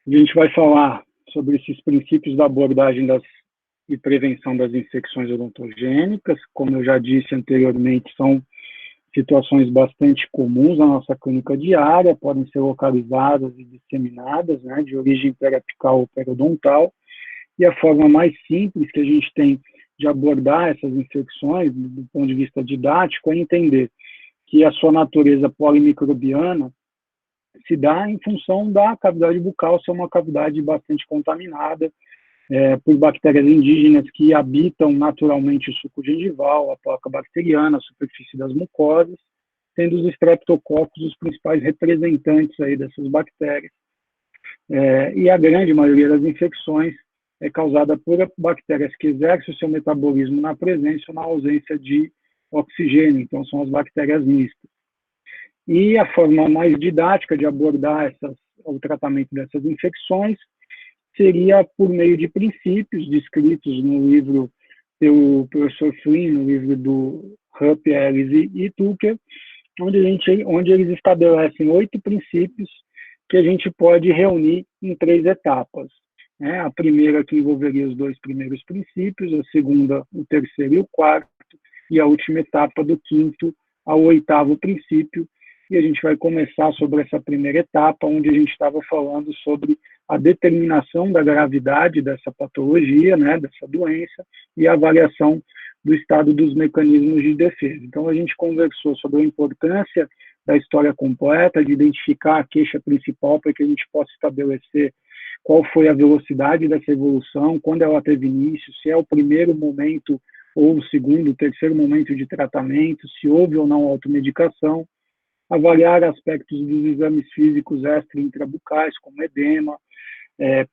A gente vai falar sobre esses princípios da abordagem e prevenção das infecções odontogênicas. Como eu já disse anteriormente, são situações bastante comuns na nossa clínica diária, podem ser localizadas e disseminadas, né, de origem periapical ou periodontal. E a forma mais simples que a gente tem de abordar essas infecções, do ponto de vista didático, é entender que a sua natureza polimicrobiana se dá em função da cavidade bucal ser uma cavidade bastante contaminada por bactérias indígenas que habitam naturalmente o suco gengival, a placa bacteriana, a superfície das mucosas, sendo os streptococcus os principais representantes aí dessas bactérias. E a grande maioria das infecções é causada por bactérias que exercem o seu metabolismo na presença ou na ausência de oxigênio, então são as bactérias mistas. E a forma mais didática de abordar o tratamento dessas infecções seria por meio de princípios descritos no livro pelo professor Flynn, no livro do Rupp, Ellis e Tucker, onde eles estabelecem 8 princípios que a gente pode reunir em 3 etapas. A primeira que envolveria os 2 primeiros princípios, a segunda, o terceiro e o quarto, e a última etapa do 5º ao 8º princípio. E a gente vai começar sobre essa primeira etapa, onde a gente estava falando sobre a determinação da gravidade dessa patologia, né, dessa doença, e a avaliação do estado dos mecanismos de defesa. Então, a gente conversou sobre a importância da história completa, de identificar a queixa principal para que a gente possa estabelecer qual foi a velocidade dessa evolução, quando ela teve início, se é o primeiro momento ou o segundo, o terceiro momento de tratamento, se houve ou não automedicação, avaliar aspectos dos exames físicos extra- e intrabucais, como edema,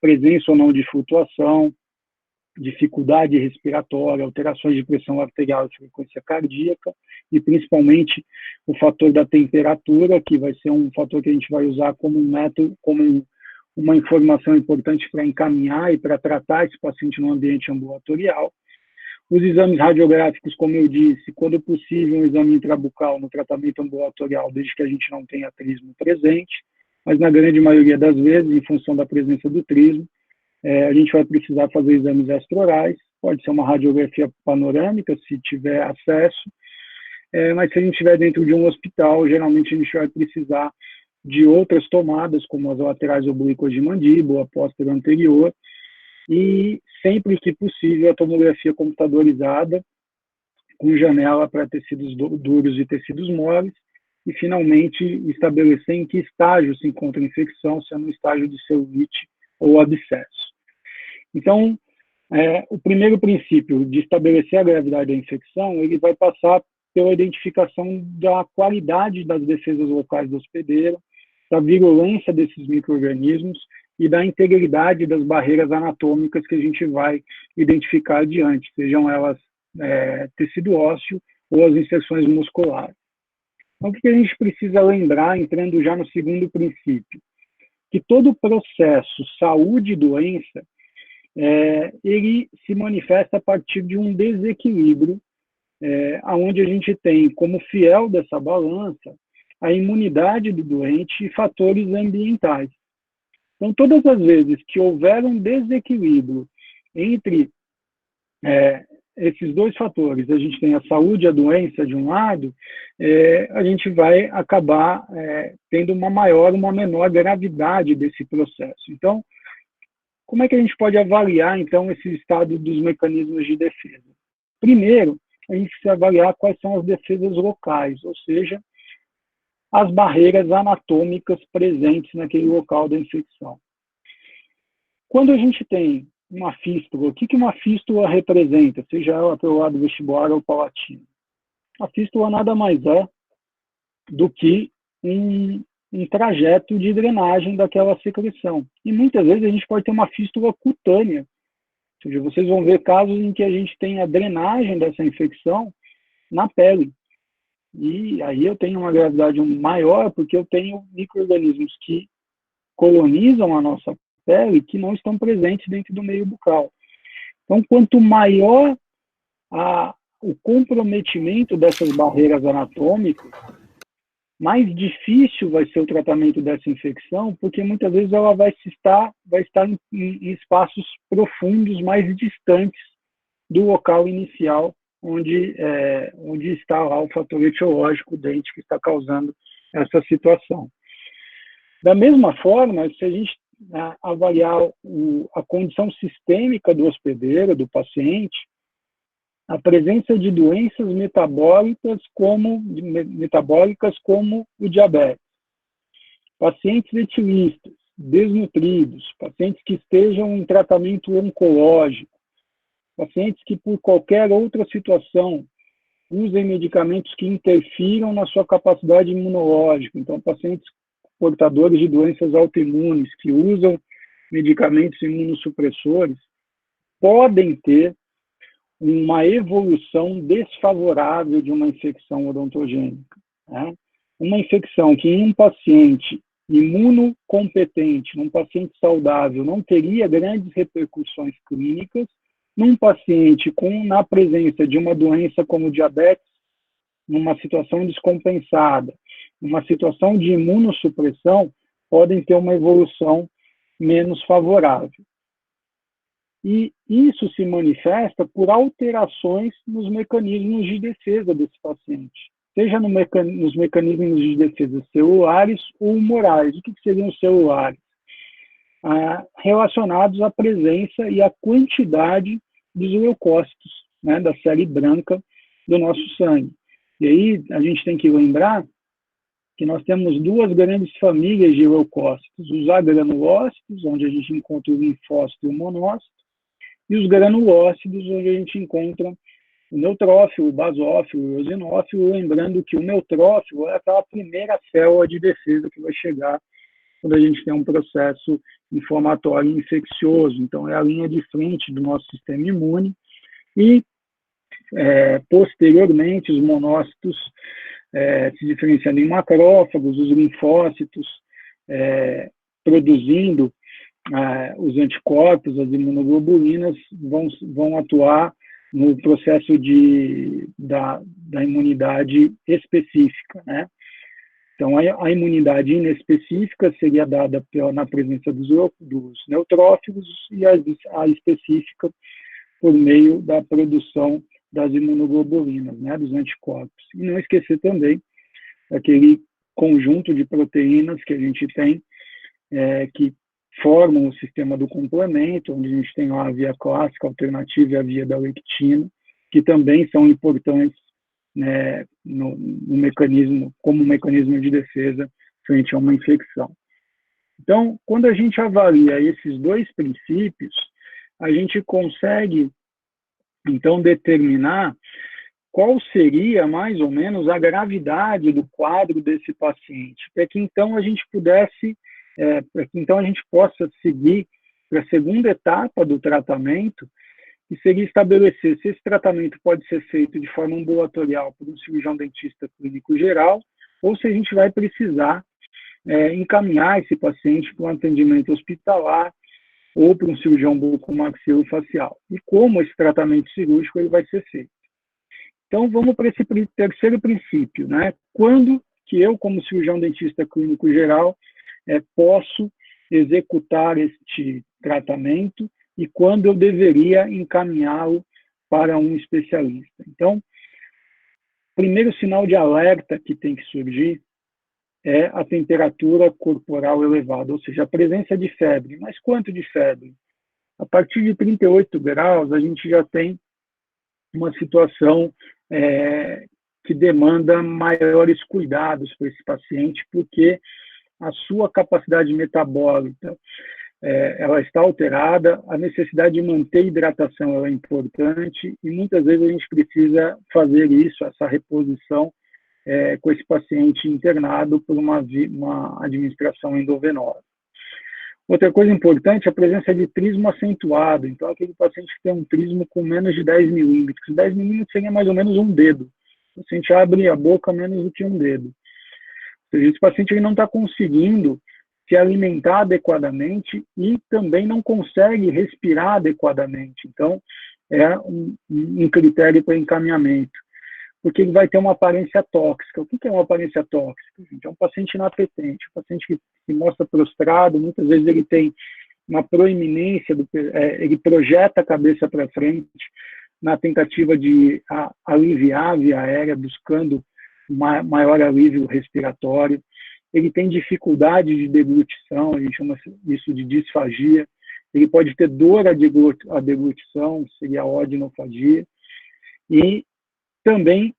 presença ou não de flutuação, dificuldade respiratória, alterações de pressão arterial e frequência cardíaca, e principalmente o fator da temperatura, que vai ser um fator que a gente vai usar como um método, uma informação importante para encaminhar e para tratar esse paciente no ambiente ambulatorial. Os exames radiográficos, como eu disse, quando possível, um exame intrabucal no tratamento ambulatorial, desde que a gente não tenha trismo presente, mas na grande maioria das vezes, em função da presença do trismo, a gente vai precisar fazer exames extra-orais, pode ser uma radiografia panorâmica, se tiver acesso, mas se a gente estiver dentro de um hospital, geralmente a gente vai precisar de outras tomadas, como as laterais oblíquas de mandíbula, a póstera anterior, e sempre que possível a tomografia computadorizada com janela para tecidos duros e tecidos moles, e finalmente estabelecer em que estágio se encontra a infecção, se é no estágio de celulite ou abscesso. Então, o primeiro princípio de estabelecer a gravidade da infecção, ele vai passar pela identificação da qualidade das defesas locais do hospedeiro, da virulência desses micro-organismos e da integridade das barreiras anatômicas que a gente vai identificar adiante, sejam elas tecido ósseo ou as inserções musculares. Então, o que a gente precisa lembrar, entrando já no segundo princípio? Que todo o processo saúde e doença, ele se manifesta a partir de um desequilíbrio, onde a gente tem como fiel dessa balança a imunidade do doente e fatores ambientais. Então, todas as vezes que houver um desequilíbrio entre esses 2 fatores, a gente tem a saúde e a doença de um lado, a gente vai acabar tendo uma maior ou uma menor gravidade desse processo. Então, como é que a gente pode avaliar, então, esse estado dos mecanismos de defesa? Primeiro, a gente precisa avaliar quais são as defesas locais, ou seja, as barreiras anatômicas presentes naquele local da infecção. Quando a gente tem uma fístula, o que uma fístula representa, seja ela pelo lado vestibular ou palatino? A fístula nada mais é do que um trajeto de drenagem daquela secreção. E muitas vezes a gente pode ter uma fístula cutânea, ou seja, vocês vão ver casos em que a gente tem a drenagem dessa infecção na pele. E aí eu tenho uma gravidade maior porque eu tenho micro-organismos que colonizam a nossa pele que não estão presentes dentro do meio bucal. Então, quanto maior o comprometimento dessas barreiras anatômicas, mais difícil vai ser o tratamento dessa infecção, porque muitas vezes ela vai estar em espaços profundos, mais distantes do local inicial, onde está lá o fator etiológico dente que está causando essa situação. Da mesma forma, se a gente avaliar a condição sistêmica do hospedeiro, do paciente, a presença de doenças metabólicas como o diabetes, pacientes etilistas, desnutridos, pacientes que estejam em tratamento oncológico, pacientes que por qualquer outra situação usem medicamentos que interfiram na sua capacidade imunológica, então pacientes portadores de doenças autoimunes que usam medicamentos imunossupressores, podem ter uma evolução desfavorável de uma infecção odontogênica. Né? Uma infecção que em um paciente imunocompetente, num paciente saudável, não teria grandes repercussões clínicas, num paciente na presença de uma doença como diabetes, numa situação descompensada, numa situação de imunossupressão, podem ter uma evolução menos favorável. E isso se manifesta por alterações nos mecanismos de defesa desse paciente, seja nos mecanismos de defesa celulares ou humorais. O que seriam os celulares? Relacionados à presença e à quantidade dos leucócitos, né, da série branca do nosso sangue. E aí a gente tem que lembrar que nós temos duas grandes famílias de leucócitos, os agranulócitos, onde a gente encontra o linfócito e o monócito, e os granulócitos, onde a gente encontra o neutrófilo, o basófilo, o eosinófilo, lembrando que o neutrófilo é aquela primeira célula de defesa que vai chegar quando a gente tem um processo inflamatório infeccioso. Então, é a linha de frente do nosso sistema imune. E, posteriormente, os monócitos se diferenciando em macrófagos, os linfócitos produzindo os anticorpos, as imunoglobulinas, vão atuar no processo da imunidade específica, né? Então, a imunidade inespecífica seria dada na presença dos neutrófilos e a específica por meio da produção das imunoglobulinas, né, dos anticorpos. E não esquecer também aquele conjunto de proteínas que a gente tem, que formam o sistema do complemento, onde a gente tem lá a via clássica, a alternativa e a via da lectina, que também são importantes, né, no mecanismo, como mecanismo de defesa frente a uma infecção. Então, quando a gente avalia esses dois princípios, a gente consegue, então, determinar qual seria, mais ou menos, a gravidade do quadro desse paciente, para que, então, a gente possa seguir para a segunda etapa do tratamento, que seria estabelecer se esse tratamento pode ser feito de forma ambulatorial por um cirurgião dentista clínico geral, ou se a gente vai precisar encaminhar esse paciente para um atendimento hospitalar ou para um cirurgião bucomaxilofacial. E como esse tratamento cirúrgico ele vai ser feito. Então, vamos para esse terceiro princípio, né? Quando que eu, como cirurgião dentista clínico geral, posso executar este tratamento e quando eu deveria encaminhá-lo para um especialista. Então, o primeiro sinal de alerta que tem que surgir é a temperatura corporal elevada, ou seja, a presença de febre. Mas quanto de febre? A partir de 38 graus, a gente já tem uma situação que demanda maiores cuidados para esse paciente, porque a sua capacidade metabólica ela está alterada, a necessidade de manter hidratação ela é importante e muitas vezes a gente precisa fazer isso, essa reposição com esse paciente internado por uma administração endovenosa. Outra coisa importante é a presença de trismo acentuado, então aquele paciente que tem um trismo com menos de 10 milímetros. 10 milímetros seria mais ou menos um dedo. O paciente abre a boca menos do que um dedo. Ou seja, esse paciente ele não está conseguindo se alimentar adequadamente e também não consegue respirar adequadamente. Então, é um critério para encaminhamento. porque ele vai ter uma aparência tóxica. O que é uma aparência tóxica? É um paciente inapetente, um paciente que se mostra prostrado, muitas vezes ele tem uma proeminência, ele projeta a cabeça para frente na tentativa de aliviar a via aérea, buscando maior alívio respiratório. Ele tem dificuldade de deglutição, a gente chama isso de disfagia. Ele pode ter dor à deglutição, seria a odinofagia. E também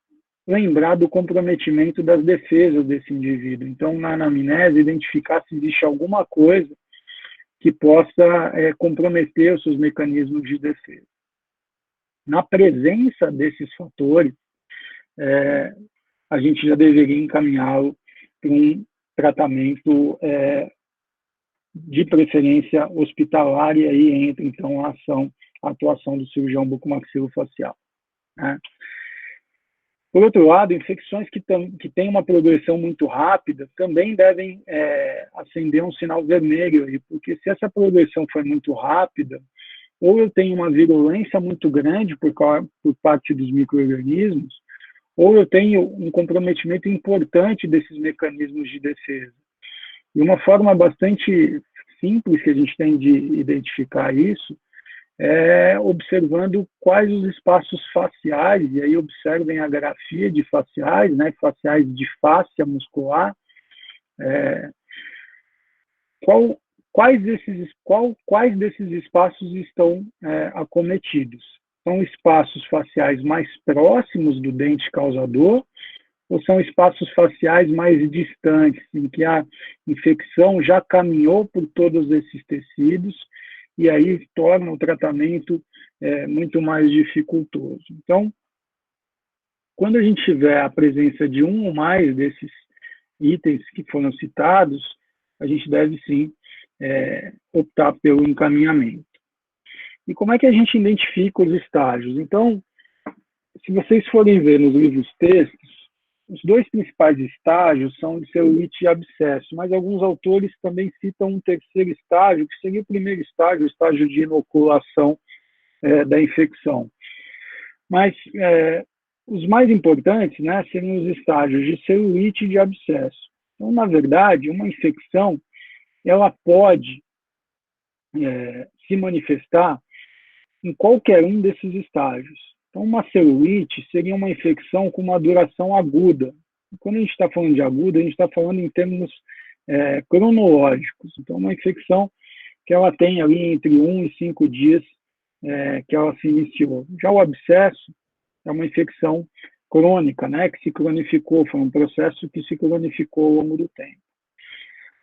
lembrar do comprometimento das defesas desse indivíduo. Então, na anamnese, identificar se existe alguma coisa que possa comprometer os seus mecanismos de defesa. Na presença desses fatores, a gente já deveria encaminhá-lo para um tratamento de preferência hospitalar, e aí entra, então, a atuação do cirurgião bucomaxilofacial, né? Por outro lado, infecções que têm uma progressão muito rápida também devem acender um sinal vermelho, porque se essa progressão for muito rápida, ou eu tenho uma virulência muito grande por parte dos micro-organismos, ou eu tenho um comprometimento importante desses mecanismos de defesa. E uma forma bastante simples que a gente tem de identificar isso é observando quais os espaços faciais, e aí observem a grafia de faciais, né, faciais de fáscia muscular, quais desses espaços estão acometidos. São espaços faciais mais próximos do dente causador, ou são espaços faciais mais distantes, em que a infecção já caminhou por todos esses tecidos, e aí torna o tratamento muito mais dificultoso. Então, quando a gente tiver a presença de um ou mais desses itens que foram citados, a gente deve sim optar pelo encaminhamento. E como é que a gente identifica os estágios? Então, se vocês forem ver nos livros textos, os dois principais estágios são de celulite e abscesso, mas alguns autores também citam um terceiro estágio, que seria o primeiro estágio, o estágio de inoculação da infecção. Mas os mais importantes, né, seriam os estágios de celulite e de abscesso. Então, na verdade, uma infecção ela pode se manifestar em qualquer um desses estágios. Então, uma celulite seria uma infecção com uma duração aguda. Quando a gente está falando de aguda, a gente está falando em termos cronológicos. Então, uma infecção que ela tem ali entre 1 e 5 dias que ela se iniciou. Já o abscesso é uma infecção crônica, né, que se cronificou, foi um processo que se cronificou ao longo do tempo.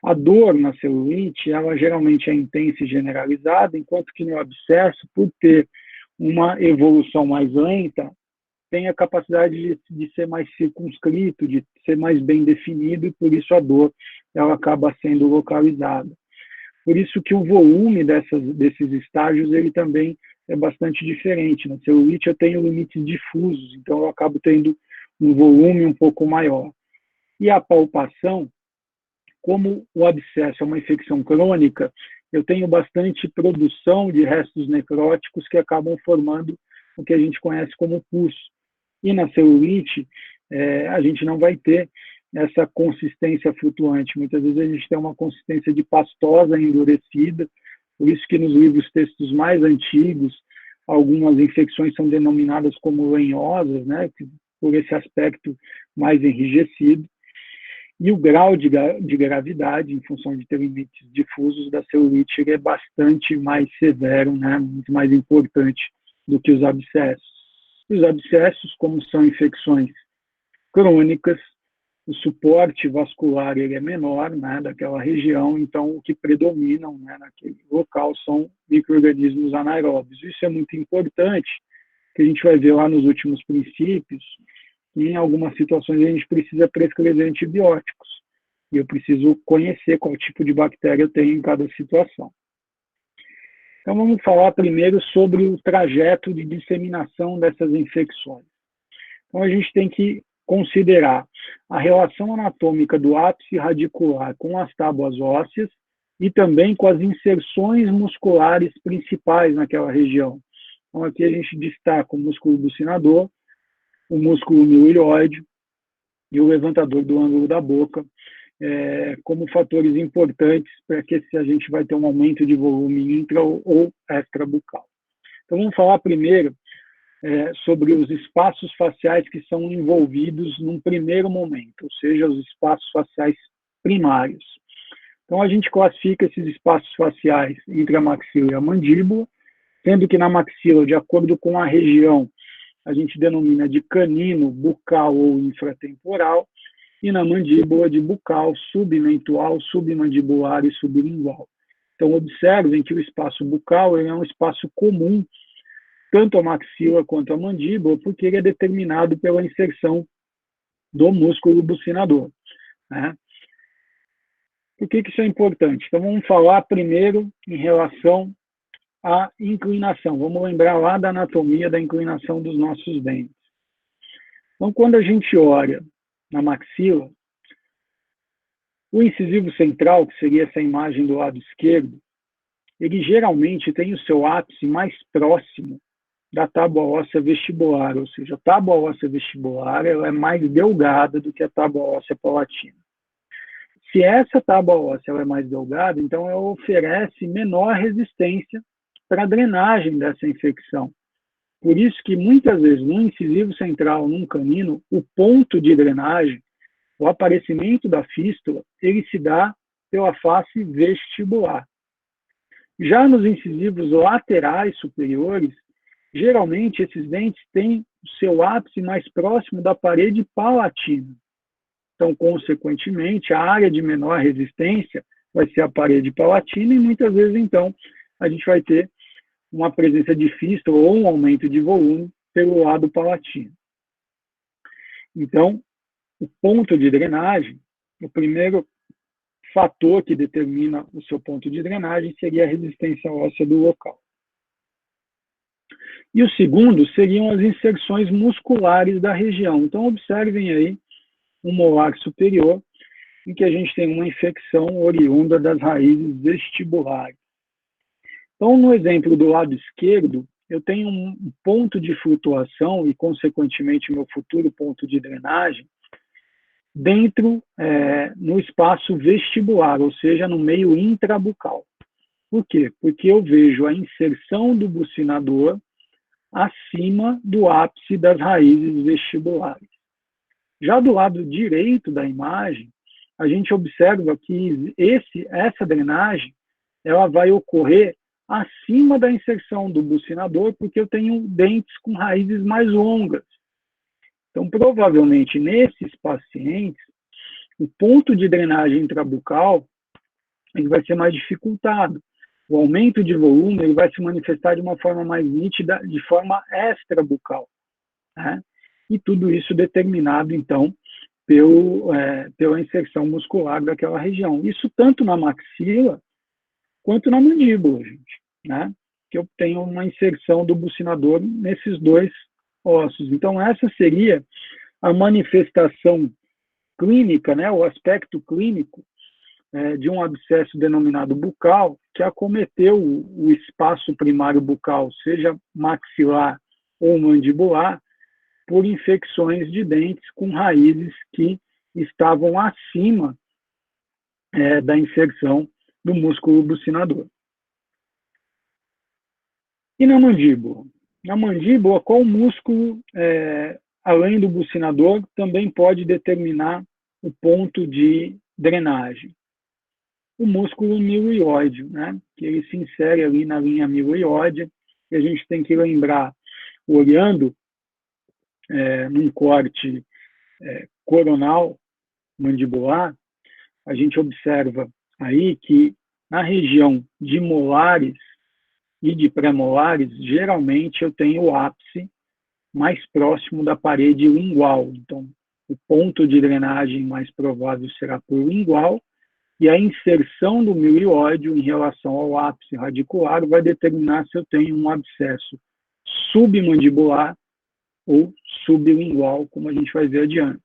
A dor na celulite, ela geralmente é intensa e generalizada, enquanto que no abscesso, por ter uma evolução mais lenta, tem a capacidade de ser mais circunscrito, de ser mais bem definido, e por isso a dor ela acaba sendo localizada. Por isso que o volume desses estágios ele também é bastante diferente. Na celulite eu tenho limites difusos, então eu acabo tendo um volume um pouco maior. E a palpação, como o abscesso é uma infecção crônica, eu tenho bastante produção de restos necróticos que acabam formando o que a gente conhece como pus. E na celulite, a gente não vai ter essa consistência flutuante. Muitas vezes a gente tem uma consistência de pastosa endurecida, por isso que nos livros textos mais antigos, algumas infecções são denominadas como lenhosas, né, por esse aspecto mais enrijecido. E o grau de gravidade, em função de ter limites difusos da celulite, ele é bastante mais severo, né, muito mais importante do que os abscessos. Os abscessos, como são infecções crônicas, o suporte vascular ele é menor, né, daquela região, então o que predominam, né, naquele local são micro-organismos anaeróbios. Isso é muito importante, que a gente vai ver lá nos últimos princípios, que em algumas situações a gente precisa prescrever antibióticos, e eu preciso conhecer qual tipo de bactéria eu tenho em cada situação. Então vamos falar primeiro sobre o trajeto de disseminação dessas infecções. Então a gente tem que considerar a relação anatômica do ápice radicular com as tábuas ósseas e também com as inserções musculares principais naquela região. Então aqui a gente destaca o músculo bucinador, o músculo miloide e o levantador do ângulo da boca, como fatores importantes para que se a gente vai ter um aumento de volume intra ou extrabucal. Então, vamos falar primeiro sobre os espaços faciais que são envolvidos num primeiro momento, ou seja, os espaços faciais primários. Então, a gente classifica esses espaços faciais entre a maxila e a mandíbula, sendo que na maxila, de acordo com a região, a gente denomina de canino, bucal ou infratemporal, e na mandíbula de bucal, submentual, submandibular e sublingual. Então, observem que o espaço bucal é um espaço comum, tanto a maxila quanto a mandíbula, porque ele é determinado pela inserção do músculo bucinador, né? Por que isso é importante? Então, vamos falar primeiro em relação à inclinação. Vamos lembrar lá da anatomia da inclinação dos nossos dentes. Então, quando a gente olha na maxila, o incisivo central, que seria essa imagem do lado esquerdo, ele geralmente tem o seu ápice mais próximo da tábua óssea vestibular, ou seja, a tábua óssea vestibular ela é mais delgada do que a tábua óssea palatina. Se essa tábua óssea ela é mais delgada, então ela oferece menor resistência para a drenagem dessa infecção. Por isso que muitas vezes no incisivo central, num canino, o ponto de drenagem, o aparecimento da fístula, ele se dá pela face vestibular. Já nos incisivos laterais superiores, geralmente esses dentes têm o seu ápice mais próximo da parede palatina. Então, consequentemente, a área de menor resistência vai ser a parede palatina e muitas vezes, então, a gente vai ter uma presença de fístula ou um aumento de volume pelo lado palatino. Então, o ponto de drenagem, o primeiro fator que determina o seu ponto de drenagem seria a resistência óssea do local. E o segundo seriam as inserções musculares da região. Então, observem aí um molar superior, em que a gente tem uma infecção oriunda das raízes vestibulares. Então, no exemplo do lado esquerdo, eu tenho um ponto de flutuação e, consequentemente, meu futuro ponto de drenagem dentro, no espaço vestibular, ou seja, no meio intrabucal. Por quê? Porque eu vejo a inserção do bucinador acima do ápice das raízes vestibulares. Já do lado direito da imagem, a gente observa que essa drenagem ela vai ocorrer acima da inserção do bucinador, porque eu tenho dentes com raízes mais longas. Então, provavelmente, nesses pacientes, o ponto de drenagem intrabucal ele vai ser mais dificultado. O aumento de volume ele vai se manifestar de uma forma mais nítida, de forma extrabucal, né? E tudo isso determinado, então, pela inserção muscular daquela região. Isso tanto na maxila quanto na mandíbula, gente, né? Que eu tenho uma inserção do bucinador nesses dois ossos. Então, essa seria a manifestação clínica, né? O aspecto clínico de um abscesso denominado bucal, que acometeu o espaço primário bucal, seja maxilar ou mandibular, por infecções de dentes com raízes que estavam acima da inserção do músculo bucinador. E na mandíbula? Na mandíbula, qual músculo, além do bucinador, também pode determinar o ponto de drenagem? O músculo miloióide, né? Que ele se insere ali na linha miloióide, e a gente tem que lembrar, olhando num corte coronal mandibular, a gente observa aí que na região de molares e de pré-molares, geralmente eu tenho o ápice mais próximo da parede lingual. Então, o ponto de drenagem mais provável será por lingual, e a inserção do miloióide em relação ao ápice radicular vai determinar se eu tenho um abscesso submandibular ou sublingual, como a gente vai ver adiante.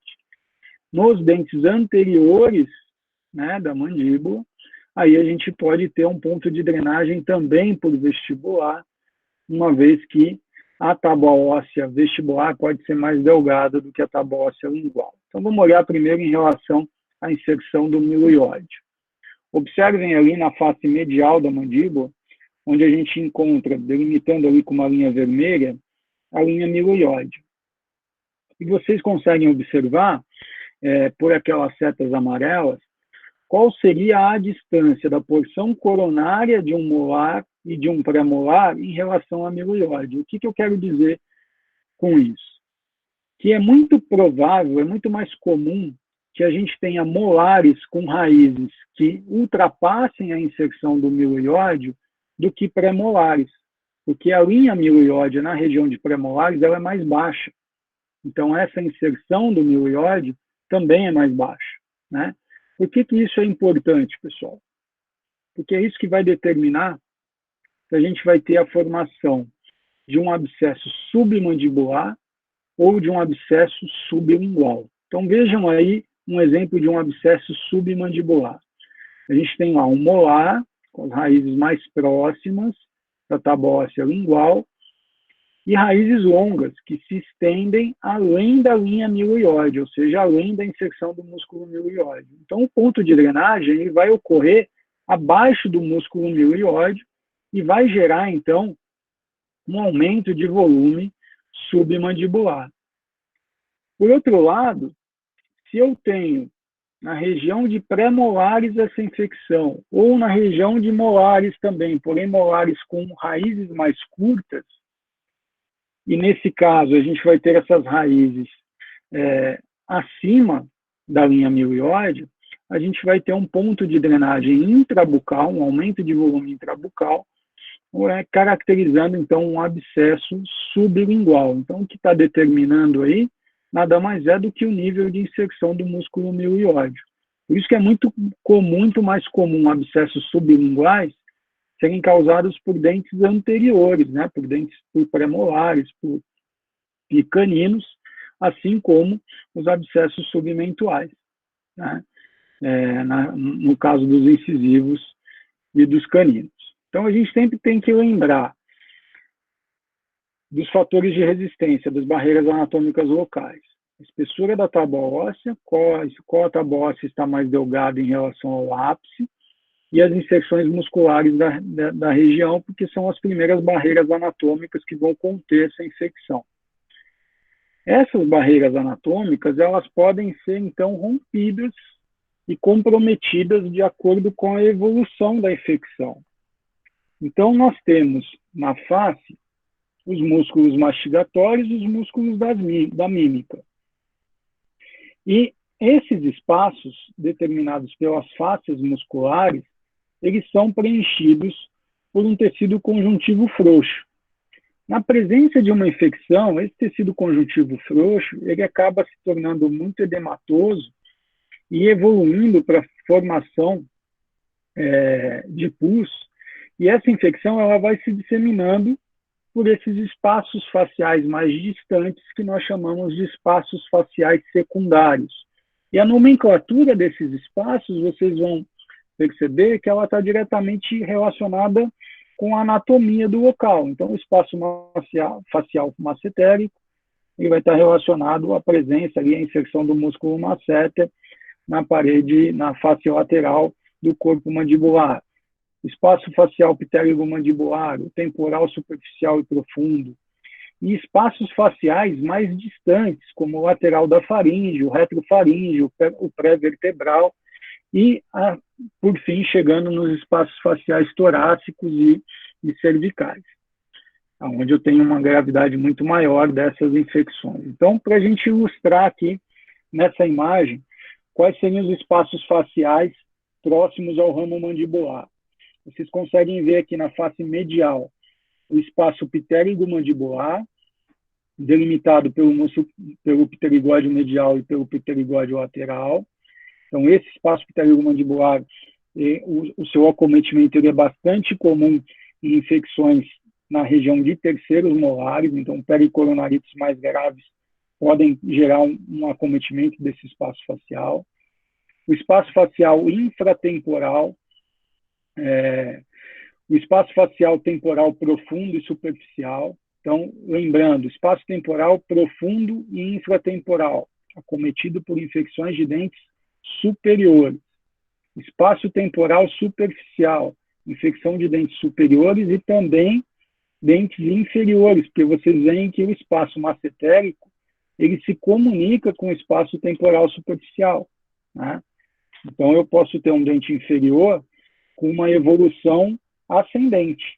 Nos dentes anteriores, né, da mandíbula, aí a gente pode ter um ponto de drenagem também por vestibular, uma vez que a tábua óssea vestibular pode ser mais delgada do que a tábua óssea lingual. Então, vamos olhar primeiro em relação à inserção do miloióide. Observem ali na face medial da mandíbula, onde a gente encontra, delimitando ali com uma linha vermelha, a linha miloióide. E vocês conseguem observar, por aquelas setas amarelas, qual seria a distância da porção coronária de um molar e de um pré-molar em relação à miloióide. O que eu quero dizer com isso? Que é muito provável, é muito mais comum que a gente tenha molares com raízes que ultrapassem a inserção do miloióide do que pré-molares, porque a linha miloióide na região de pré-molares ela é mais baixa. Então, essa inserção do miloióide também é mais baixa, né? Por que isso é importante, pessoal? Porque é isso que vai determinar se a gente vai ter a formação de um abscesso submandibular ou de um abscesso sublingual. Então, vejam aí um exemplo de um abscesso submandibular. A gente tem lá um molar, com as raízes mais próximas da tábua óssea lingual, e raízes longas, que se estendem além da linha miloióide, ou seja, além da inserção do músculo miloióide. Então, o ponto de drenagem ele vai ocorrer abaixo do músculo miloióide e vai gerar, então, um aumento de volume submandibular. Por outro lado, se eu tenho na região de pré-molares essa infecção, ou na região de molares também, porém molares com raízes mais curtas, e nesse caso a gente vai ter essas raízes acima da linha miloióide, a gente vai ter um ponto de drenagem intrabucal, um aumento de volume intrabucal, caracterizando então um abscesso sublingual. Então, o que está determinando aí nada mais é do que o nível de inserção do músculo miloióide. Por isso que é muito mais comum abscessos sublinguais serem causados por dentes anteriores, né, por pré-molares, por caninos, assim como os abscessos submentuais, né, no caso dos incisivos e dos caninos. Então, a gente sempre tem que lembrar dos fatores de resistência, das barreiras anatômicas locais. A espessura da tábua óssea, qual a tábua óssea está mais delgada em relação ao ápice, e as inserções musculares da região, porque são as primeiras barreiras anatômicas que vão conter essa infecção. Essas barreiras anatômicas, elas podem ser, então, rompidas e comprometidas de acordo com a evolução da infecção. Então, nós temos na face os músculos mastigatórios e os músculos da mímica. E esses espaços, determinados pelas faces musculares, eles são preenchidos por um tecido conjuntivo frouxo. Na presença de uma infecção, esse tecido conjuntivo frouxo, ele acaba se tornando muito edematoso e evoluindo para a formação de pus, e essa infecção ela vai se disseminando por esses espaços faciais mais distantes, que nós chamamos de espaços faciais secundários. E a nomenclatura desses espaços, vocês vão perceber que ela está diretamente relacionada com a anatomia do local. Então, o espaço facial massetérico ele vai estar relacionado à presença ali, à inserção do músculo masseter na parede, na face lateral do corpo mandibular. O espaço facial pterigo-mandibular, o temporal superficial e profundo. E espaços faciais mais distantes, como o lateral da faringe, o retrofaringe, o pré-vertebral, e, por fim, chegando nos espaços faciais torácicos e cervicais, onde eu tenho uma gravidade muito maior dessas infecções. Então, para a gente ilustrar aqui, nessa imagem, quais seriam os espaços faciais próximos ao ramo mandibular. Vocês conseguem ver aqui na face medial o espaço pterigo-mandibular, delimitado pelo pterigóide medial e pelo pterigóide lateral. Então, esse espaço pterigo-mandibular, o seu acometimento ele é bastante comum em infecções na região de terceiros molares, então pericoronarites mais graves podem gerar um acometimento desse espaço facial. O espaço facial infratemporal, o espaço facial temporal profundo e superficial Então, lembrando, espaço temporal profundo e infratemporal, acometido por infecções de dentes superiores. Espaço temporal superficial, infecção de dentes superiores e também dentes inferiores, porque vocês veem que o espaço massetérico ele se comunica com o espaço temporal superficial, né? Então, eu posso ter um dente inferior com uma evolução ascendente.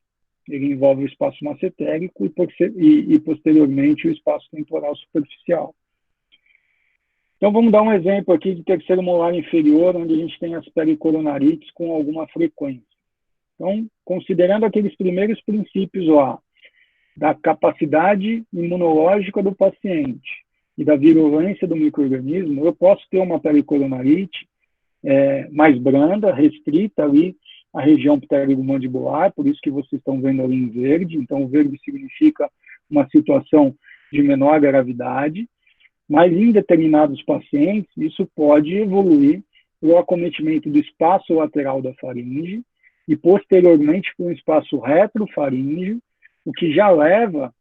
Ele envolve o espaço massetérico e posteriormente, o espaço temporal superficial. Então, vamos dar um exemplo aqui de terceiro molar inferior, onde a gente tem as pericoronarites com alguma frequência. Então, considerando aqueles primeiros princípios lá, da capacidade imunológica do paciente e da virulência do micro-organismo, eu posso ter uma pericoronarite mais branda, restrita ali à região pterigomandibular, por isso que vocês estão vendo ali em verde. Então, o verde significa uma situação de menor gravidade, mas em determinados pacientes, isso pode evoluir para o acometimento do espaço lateral da faringe e, posteriormente, para um espaço retrofaríngeo, o que já leva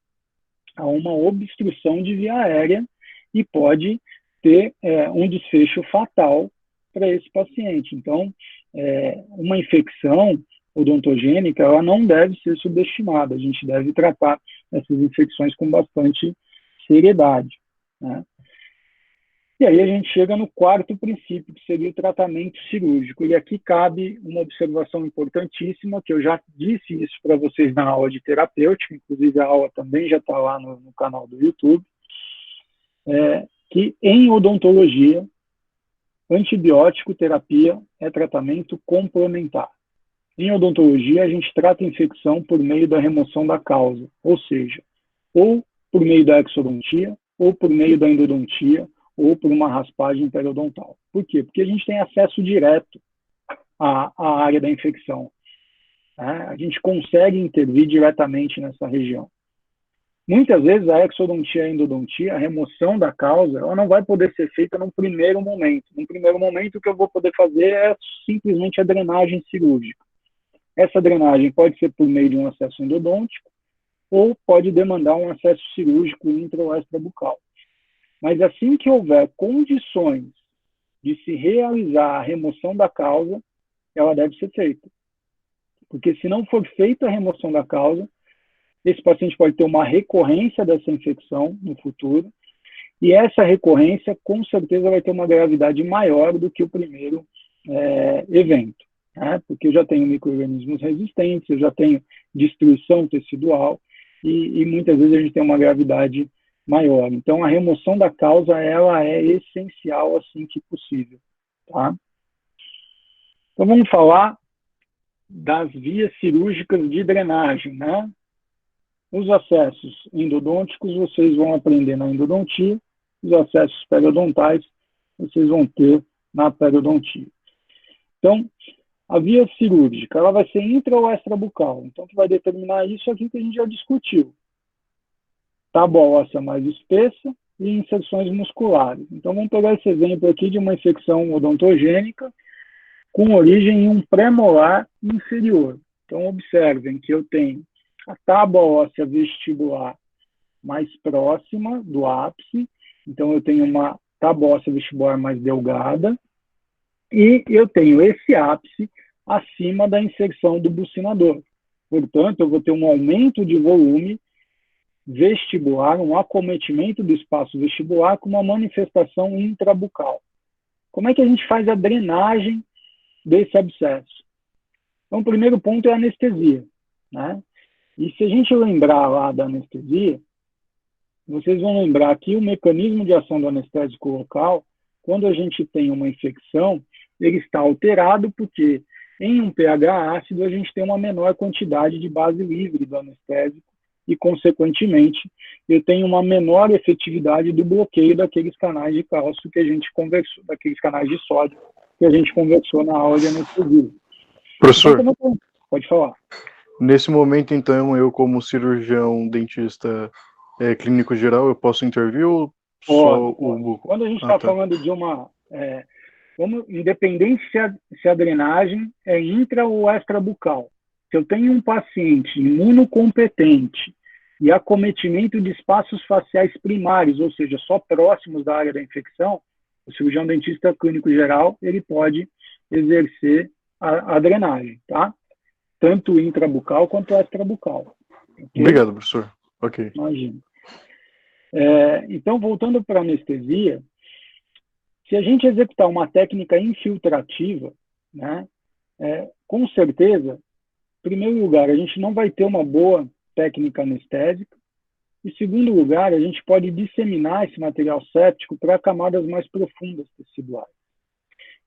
a uma obstrução de via aérea e pode ter um desfecho fatal para esse paciente. Então, uma infecção odontogênica, ela não deve ser subestimada. A gente deve tratar essas infecções com bastante seriedade, né? E aí a gente chega no quarto princípio, que seria o tratamento cirúrgico. E aqui cabe uma observação importantíssima, que eu já disse isso para vocês na aula de terapêutica, inclusive a aula também já está lá no canal do YouTube, que em odontologia, antibiótico terapia é tratamento complementar. Em odontologia, a gente trata a infecção por meio da remoção da causa, ou seja, ou por meio da exodontia, ou por meio da endodontia, ou por uma raspagem periodontal. Por quê? Porque a gente tem acesso direto à área da infecção. A gente consegue intervir diretamente nessa região. Muitas vezes a exodontia e a endodontia, a remoção da causa, ela não vai poder ser feita num primeiro momento. Num primeiro momento, o que eu vou poder fazer é simplesmente a drenagem cirúrgica. Essa drenagem pode ser por meio de um acesso endodôntico ou pode demandar um acesso cirúrgico intra ou extrabucal. Mas assim que houver condições de se realizar a remoção da causa, ela deve ser feita. Porque se não for feita a remoção da causa, esse paciente pode ter uma recorrência dessa infecção no futuro, e essa recorrência, com certeza, vai ter uma gravidade maior do que o primeiro evento, né? Porque eu já tenho micro-organismos resistentes, eu já tenho destruição tecidual, e muitas vezes a gente tem uma gravidade maior. Então, a remoção da causa, ela é essencial assim que possível, tá? Então, vamos falar das vias cirúrgicas de drenagem, né? Os acessos endodônticos, vocês vão aprender na endodontia, os acessos periodontais, vocês vão ter na periodontia. Então, a via cirúrgica, ela vai ser intra ou extrabucal. Então, que vai determinar isso aqui que a gente já discutiu. Tábua óssea mais espessa e inserções musculares. Então, vamos pegar esse exemplo aqui de uma infecção odontogênica com origem em um pré-molar inferior. Então, observem que eu tenho a tábua óssea vestibular mais próxima do ápice. Então, eu tenho uma tábua óssea vestibular mais delgada e eu tenho esse ápice acima da inserção do bucinador. Portanto, eu vou ter um aumento de volume vestibular, um acometimento do espaço vestibular com uma manifestação intrabucal. Como é que a gente faz a drenagem desse abscesso? Então, o primeiro ponto é a anestesia, né? E se a gente lembrar lá da anestesia, vocês vão lembrar que o mecanismo de ação do anestésico local, quando a gente tem uma infecção, ele está alterado porque em um pH ácido a gente tem uma menor quantidade de base livre do anestésico e, consequentemente, eu tenho uma menor efetividade do bloqueio daqueles canais de cálcio que a gente conversou, daqueles canais de sódio que a gente conversou na aula de anestesia. Professor, Então, pode falar. Nesse momento, então, eu como cirurgião dentista clínico geral, eu posso intervir ou só o... Quando a gente está falando de uma... independente se a drenagem é intra ou extrabucal, se eu tenho um paciente imunocompetente e acometimento de espaços faciais primários, ou seja, só próximos da área da infecção, o cirurgião dentista clínico geral, ele pode exercer a drenagem, tá? Tanto intrabucal quanto extrabucal. Okay? Obrigado, professor. Ok. Imagina. Então, voltando para a anestesia, se a gente executar uma técnica infiltrativa, né, com certeza, em primeiro lugar, a gente não vai ter uma boa técnica anestésica. Em segundo lugar, a gente pode disseminar esse material séptico para camadas mais profundas teciduais.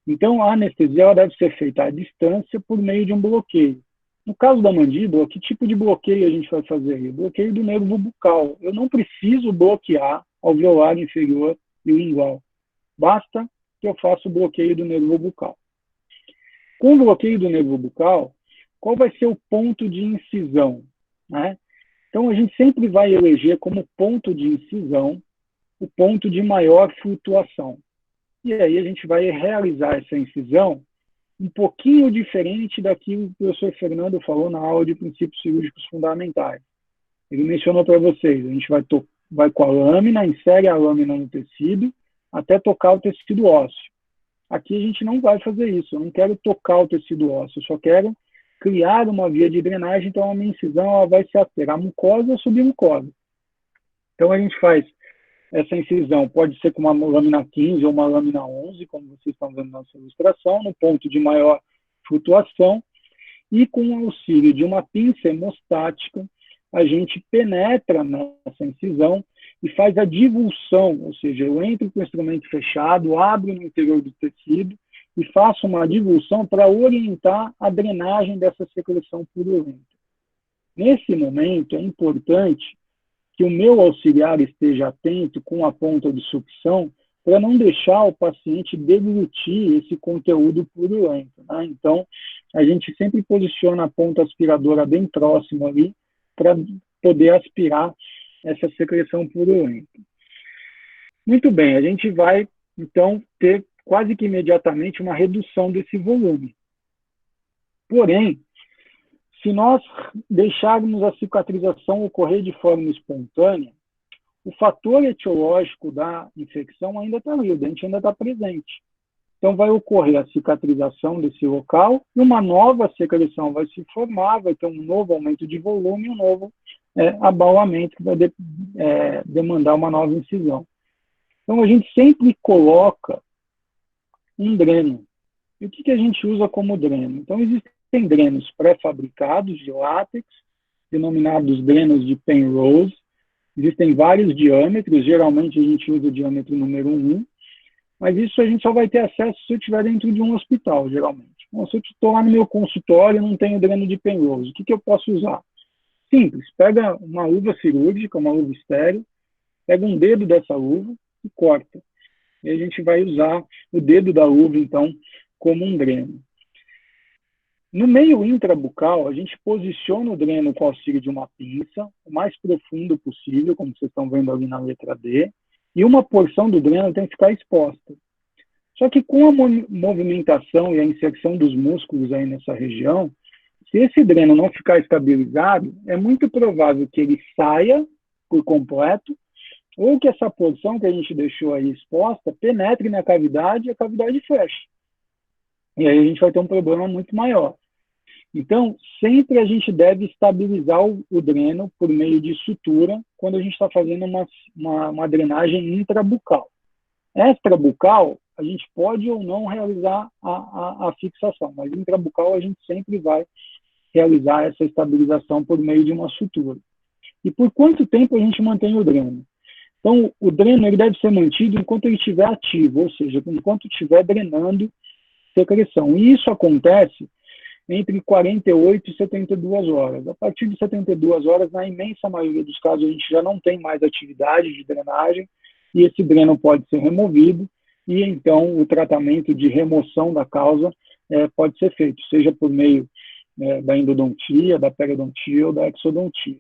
Então, a anestesia ela deve ser feita à distância por meio de um bloqueio. No caso da mandíbula, que tipo de bloqueio a gente vai fazer aí? O bloqueio do nervo bucal. Eu não preciso bloquear alveolar inferior e lingual. Basta que eu faça o bloqueio do nervo bucal. Com o bloqueio do nervo bucal, qual vai ser o ponto de incisão, né? Então, a gente sempre vai eleger como ponto de incisão o ponto de maior flutuação. E aí a gente vai realizar essa incisão um pouquinho diferente daquilo que o professor Fernando falou na aula de princípios cirúrgicos fundamentais. Ele mencionou para vocês, a gente vai com a lâmina, insere a lâmina no tecido, até tocar o tecido ósseo. Aqui a gente não vai fazer isso, eu não quero tocar o tecido ósseo, eu só quero criar uma via de drenagem, então a minha incisão ela vai se ater à mucosa ou submucosa. Então a gente faz essa incisão, pode ser com uma lâmina 15 ou uma lâmina 11, como vocês estão vendo nessa ilustração, no ponto de maior flutuação, e com o auxílio de uma pinça hemostática, a gente penetra nessa incisão e faz a divulsão, ou seja, eu entro com o instrumento fechado, abro no interior do tecido e faço uma divulsão para orientar a drenagem dessa secreção purulenta. Nesse momento, é importante que o meu auxiliar esteja atento com a ponta de sucção para não deixar o paciente deglutir esse conteúdo purulento, né? Então, a gente sempre posiciona a ponta aspiradora bem próxima ali para poder aspirar essa secreção purulenta. Muito bem, a gente vai, então, ter quase que imediatamente uma redução desse volume. Porém, se nós deixarmos a cicatrização ocorrer de forma espontânea, o fator etiológico da infecção ainda está ali, o dente ainda está presente. Então, vai ocorrer a cicatrização desse local e uma nova secreção vai se formar, vai ter um novo aumento de volume, um novo abaulamento que vai demandar uma nova incisão. Então, a gente sempre coloca um dreno. E o que a gente usa como dreno? Então, existem drenos pré-fabricados de látex, denominados drenos de Penrose. Existem vários diâmetros, geralmente a gente usa o diâmetro número 1, mas isso a gente só vai ter acesso se eu estiver dentro de um hospital, geralmente. Bom, se eu estou lá no meu consultório e não tenho dreno de Penrose, o que eu posso usar? Simples, pega uma luva cirúrgica, uma luva estéreo, pega um dedo dessa luva e corta. E a gente vai usar o dedo da luva, então, como um dreno. No meio intrabucal, a gente posiciona o dreno com o auxílio de uma pinça, o mais profundo possível, como vocês estão vendo ali na letra D, e uma porção do dreno tem que ficar exposta. Só que com a movimentação e a inserção dos músculos aí nessa região, se esse dreno não ficar estabilizado, é muito provável que ele saia por completo, ou que essa porção que a gente deixou aí exposta penetre na cavidade e a cavidade feche. E aí a gente vai ter um problema muito maior. Então, sempre a gente deve estabilizar o dreno por meio de sutura quando a gente está fazendo uma drenagem intrabucal. Extrabucal, a gente pode ou não realizar a fixação, mas intrabucal a gente sempre vai realizar essa estabilização por meio de uma sutura. E por quanto tempo a gente mantém o dreno? Então, o dreno ele deve ser mantido enquanto ele estiver ativo, ou seja, enquanto estiver drenando secreção. E isso acontece entre 48 e 72 horas. A partir de 72 horas, na imensa maioria dos casos, a gente já não tem mais atividade de drenagem e esse dreno pode ser removido e, então, o tratamento de remoção da causa pode ser feito, seja por meio da endodontia, da periodontia ou da exodontia.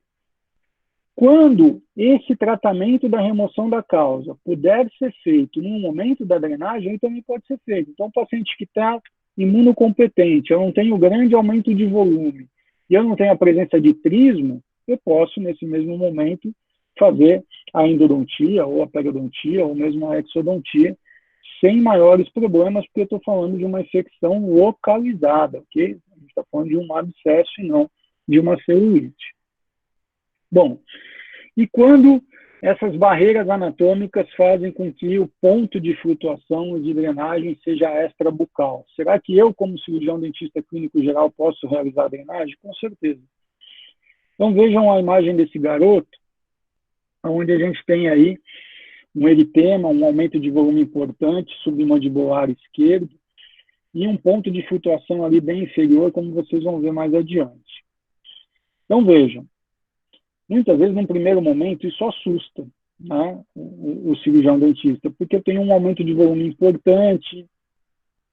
Quando esse tratamento da remoção da causa puder ser feito no momento da drenagem, ele também pode ser feito. Então, o paciente que está imunocompetente, eu não tenho grande aumento de volume, e eu não tenho a presença de trismo, eu posso, nesse mesmo momento, fazer a endodontia, ou a periodontia, ou mesmo a exodontia, sem maiores problemas, porque eu estou falando de uma infecção localizada, ok? A gente está falando de um abscesso e não de uma celulite. Bom, e quando essas barreiras anatômicas fazem com que o ponto de flutuação e de drenagem seja extrabucal? Será que eu, como cirurgião dentista clínico geral, posso realizar a drenagem? Com certeza. Então vejam a imagem desse garoto, onde a gente tem aí um eritema, um aumento de volume importante submandibular esquerdo e um ponto de flutuação ali bem inferior, como vocês vão ver mais adiante. Então vejam, muitas vezes, num primeiro momento, isso assusta, né, o cirurgião dentista, porque eu tenho um aumento de volume importante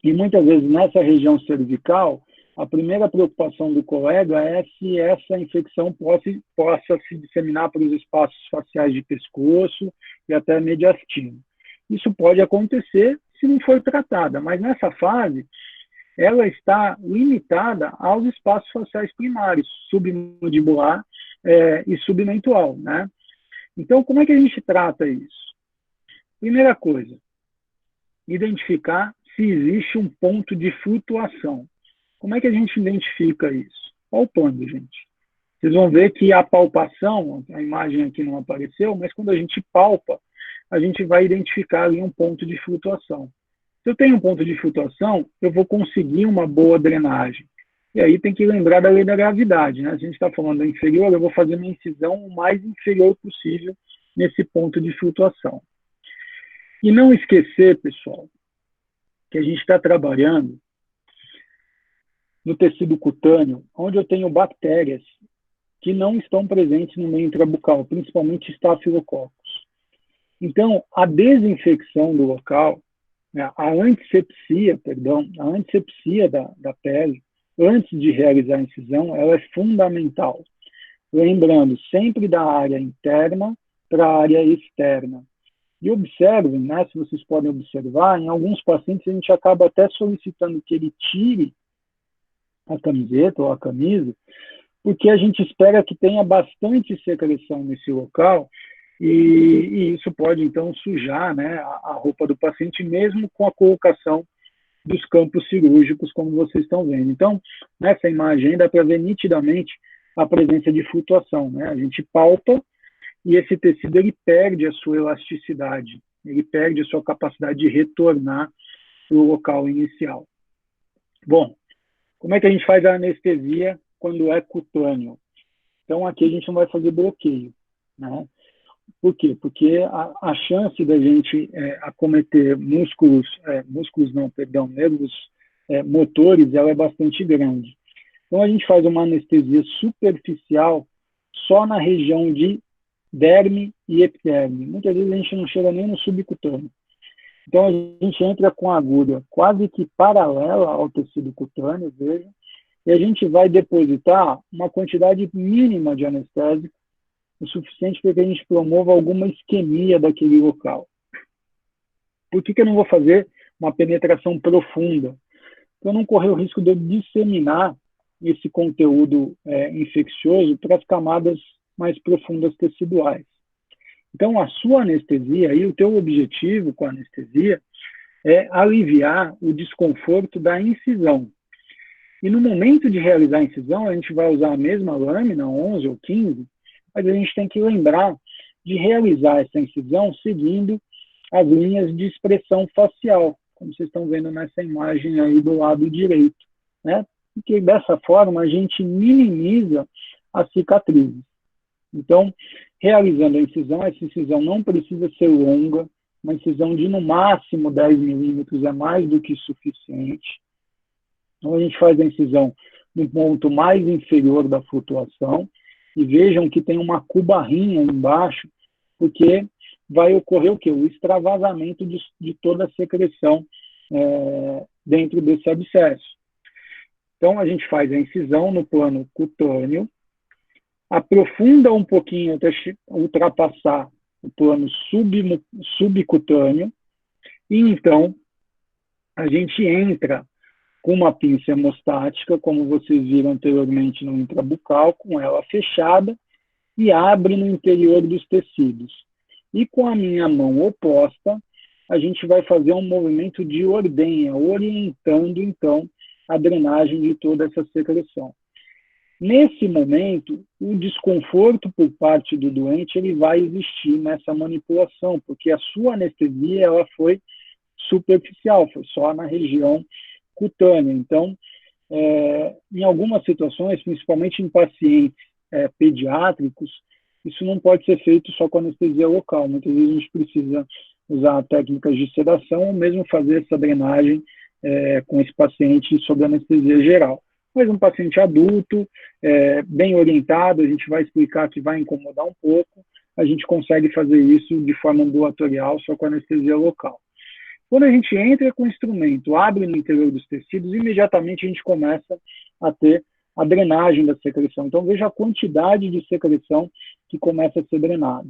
e muitas vezes nessa região cervical, a primeira preocupação do colega é se essa infecção possa se disseminar para os espaços faciais de pescoço e até mediastino. Isso pode acontecer se não for tratada, mas nessa fase, ela está limitada aos espaços faciais primários, submandibular e submentual, né? Então, como é que a gente trata isso? Primeira coisa, identificar se existe um ponto de flutuação. Como é que a gente identifica isso? Palpando, gente. Vocês vão ver que a palpação, a imagem aqui não apareceu, mas quando a gente palpa, a gente vai identificar ali um ponto de flutuação. Se eu tenho um ponto de flutuação, eu vou conseguir uma boa drenagem. E aí tem que lembrar da lei da gravidade, né? Se a gente está falando da inferior, eu vou fazer uma incisão o mais inferior possível nesse ponto de flutuação. E não esquecer, pessoal, que a gente está trabalhando no tecido cutâneo, onde eu tenho bactérias que não estão presentes no meio intrabucal, principalmente Staphylococcus. Então, a desinfecção do local, a antissepsia da pele, antes de realizar a incisão, ela é fundamental. Lembrando, sempre da área interna para a área externa. E observem, né, se vocês podem observar, em alguns pacientes a gente acaba até solicitando que ele tire a camiseta ou a camisa, porque a gente espera que tenha bastante secreção nesse local e isso pode, então, sujar, né, a roupa do paciente, mesmo com a colocação dos campos cirúrgicos, como vocês estão vendo. Então, nessa imagem dá para ver nitidamente a presença de flutuação, né? A gente palpa e esse tecido ele perde a sua elasticidade, ele perde a sua capacidade de retornar para o local inicial. Bom, como é que a gente faz a anestesia quando é cutâneo? Então, aqui a gente não vai fazer bloqueio, né? Por quê? Porque a chance da gente acometer nervos motores, ela é bastante grande. Então, a gente faz uma anestesia superficial só na região de derme e epiderme. Muitas vezes a gente não chega nem no subcutâneo. Então, a gente entra com a agulha quase que paralela ao tecido cutâneo, veja, e a gente vai depositar uma quantidade mínima de anestésico, o suficiente para que a gente promova alguma isquemia daquele local. Por que eu não vou fazer uma penetração profunda? Para não correr o risco de eu disseminar esse conteúdo infeccioso para as camadas mais profundas teciduais. Então, a sua anestesia, e o teu objetivo com a anestesia, é aliviar o desconforto da incisão. E no momento de realizar a incisão, a gente vai usar a mesma lâmina, 11 ou 15, mas a gente tem que lembrar de realizar essa incisão seguindo as linhas de expressão facial, como vocês estão vendo nessa imagem aí do lado direito, né? Porque dessa forma a gente minimiza as cicatrizes. Então, realizando a incisão, essa incisão não precisa ser longa, uma incisão de no máximo 10 milímetros é mais do que suficiente. Então, a gente faz a incisão no ponto mais inferior da flutuação, e vejam que tem uma cubarrinha embaixo, porque vai ocorrer o quê? O extravasamento de toda a secreção dentro desse abscesso. Então, a gente faz a incisão no plano cutâneo, aprofunda um pouquinho até ultrapassar o plano subcutâneo, e então a gente entra com uma pinça hemostática, como vocês viram anteriormente no intrabucal, com ela fechada, e abre no interior dos tecidos. E com a minha mão oposta, a gente vai fazer um movimento de ordenha, orientando, então, a drenagem de toda essa secreção. Nesse momento, o desconforto por parte do doente ele vai existir nessa manipulação, porque a sua anestesia ela foi superficial, foi só na região cutânea. Então, em algumas situações, principalmente em pacientes pediátricos, isso não pode ser feito só com anestesia local. Muitas vezes a gente precisa usar técnicas de sedação ou mesmo fazer essa drenagem com esse paciente sob anestesia geral. Mas um paciente adulto, bem orientado, a gente vai explicar que vai incomodar um pouco, a gente consegue fazer isso de forma ambulatorial, só com anestesia local. Quando a gente entra com o instrumento, abre no interior dos tecidos, imediatamente a gente começa a ter a drenagem da secreção. Então, veja a quantidade de secreção que começa a ser drenada.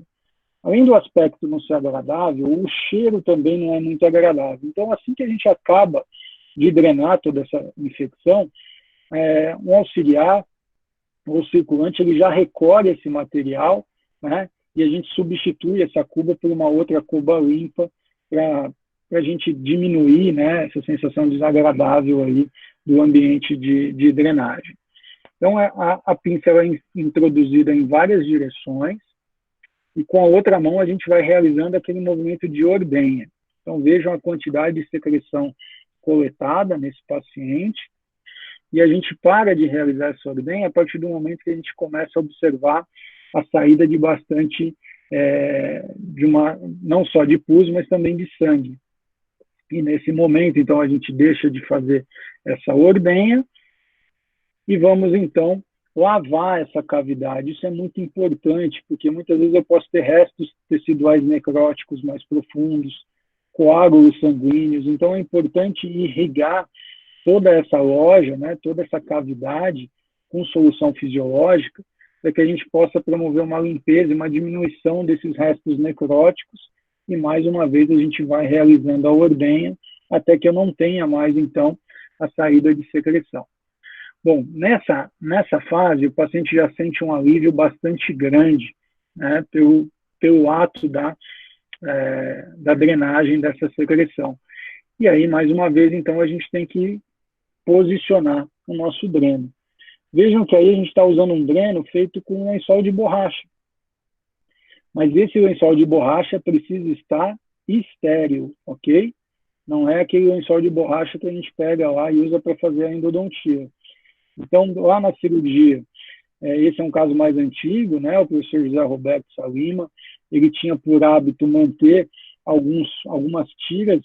Além do aspecto não ser agradável, o cheiro também não é muito agradável. Então, assim que a gente acaba de drenar toda essa infecção, um auxiliar ou circulante, ele já recolhe esse material, né, e a gente substitui essa cuba por uma outra cuba limpa para a gente diminuir, né, essa sensação desagradável aí do ambiente de drenagem. Então, a pinça ela é introduzida em várias direções e com a outra mão a gente vai realizando aquele movimento de ordenha. Então, vejam a quantidade de secreção coletada nesse paciente e a gente para de realizar essa ordenha a partir do momento que a gente começa a observar a saída de bastante, não só de pus, mas também de sangue. E nesse momento, então, a gente deixa de fazer essa ordenha e vamos, então, lavar essa cavidade. Isso é muito importante, porque muitas vezes eu posso ter restos teciduais necróticos mais profundos, coágulos sanguíneos. Então, é importante irrigar toda essa loja, né, toda essa cavidade com solução fisiológica, para que a gente possa promover uma limpeza e uma diminuição desses restos necróticos. E, mais uma vez, a gente vai realizando a ordenha até que eu não tenha mais, então, a saída de secreção. Bom, nessa fase, o paciente já sente um alívio bastante grande, né, pelo ato da drenagem dessa secreção. E aí, mais uma vez, então, a gente tem que posicionar o nosso dreno. Vejam que aí a gente está usando um dreno feito com um lençol de borracha. Mas esse lençol de borracha precisa estar estéril, ok? Não é aquele lençol de borracha que a gente pega lá e usa para fazer a endodontia. Então, lá na cirurgia, esse é um caso mais antigo, né? O professor José Roberto Salima, ele tinha por hábito manter algumas tiras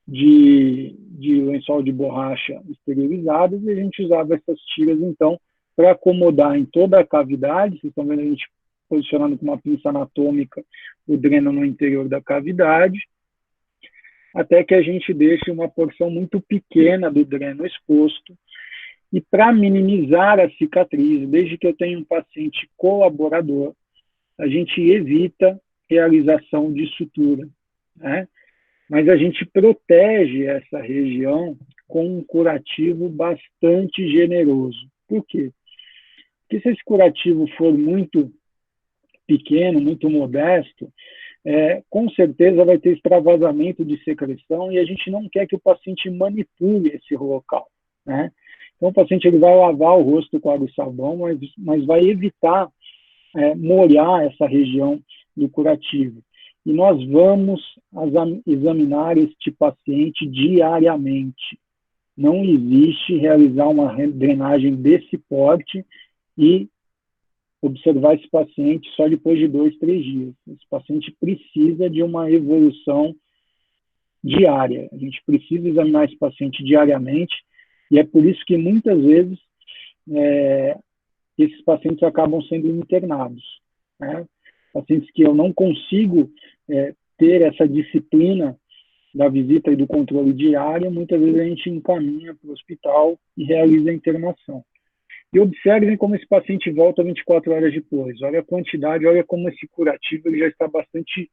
de lençol de borracha esterilizadas e a gente usava essas tiras, então, para acomodar em toda a cavidade. Vocês estão vendo a gente posicionando com uma pinça anatômica o dreno no interior da cavidade, até que a gente deixe uma porção muito pequena do dreno exposto. E para minimizar a cicatriz, desde que eu tenha um paciente colaborador, a gente evita realização de sutura, né? Mas a gente protege essa região com um curativo bastante generoso. Por quê? Porque se esse curativo for muito pequeno, muito modesto, com certeza vai ter extravasamento de secreção e a gente não quer que o paciente manipule esse local, né? Então, o paciente ele vai lavar o rosto com água e sabão, mas vai evitar molhar essa região do curativo. E nós vamos examinar este paciente diariamente. Não existe realizar uma drenagem desse porte e observar esse paciente só depois de 2, 3 dias. Esse paciente precisa de uma evolução diária. A gente precisa examinar esse paciente diariamente e é por isso que muitas vezes esses pacientes acabam sendo internados, né? Pacientes que eu não consigo ter essa disciplina da visita e do controle diário, muitas vezes a gente encaminha para o hospital e realiza a internação. E observem como esse paciente volta 24 horas depois. Olha a quantidade, olha como esse curativo ele já está bastante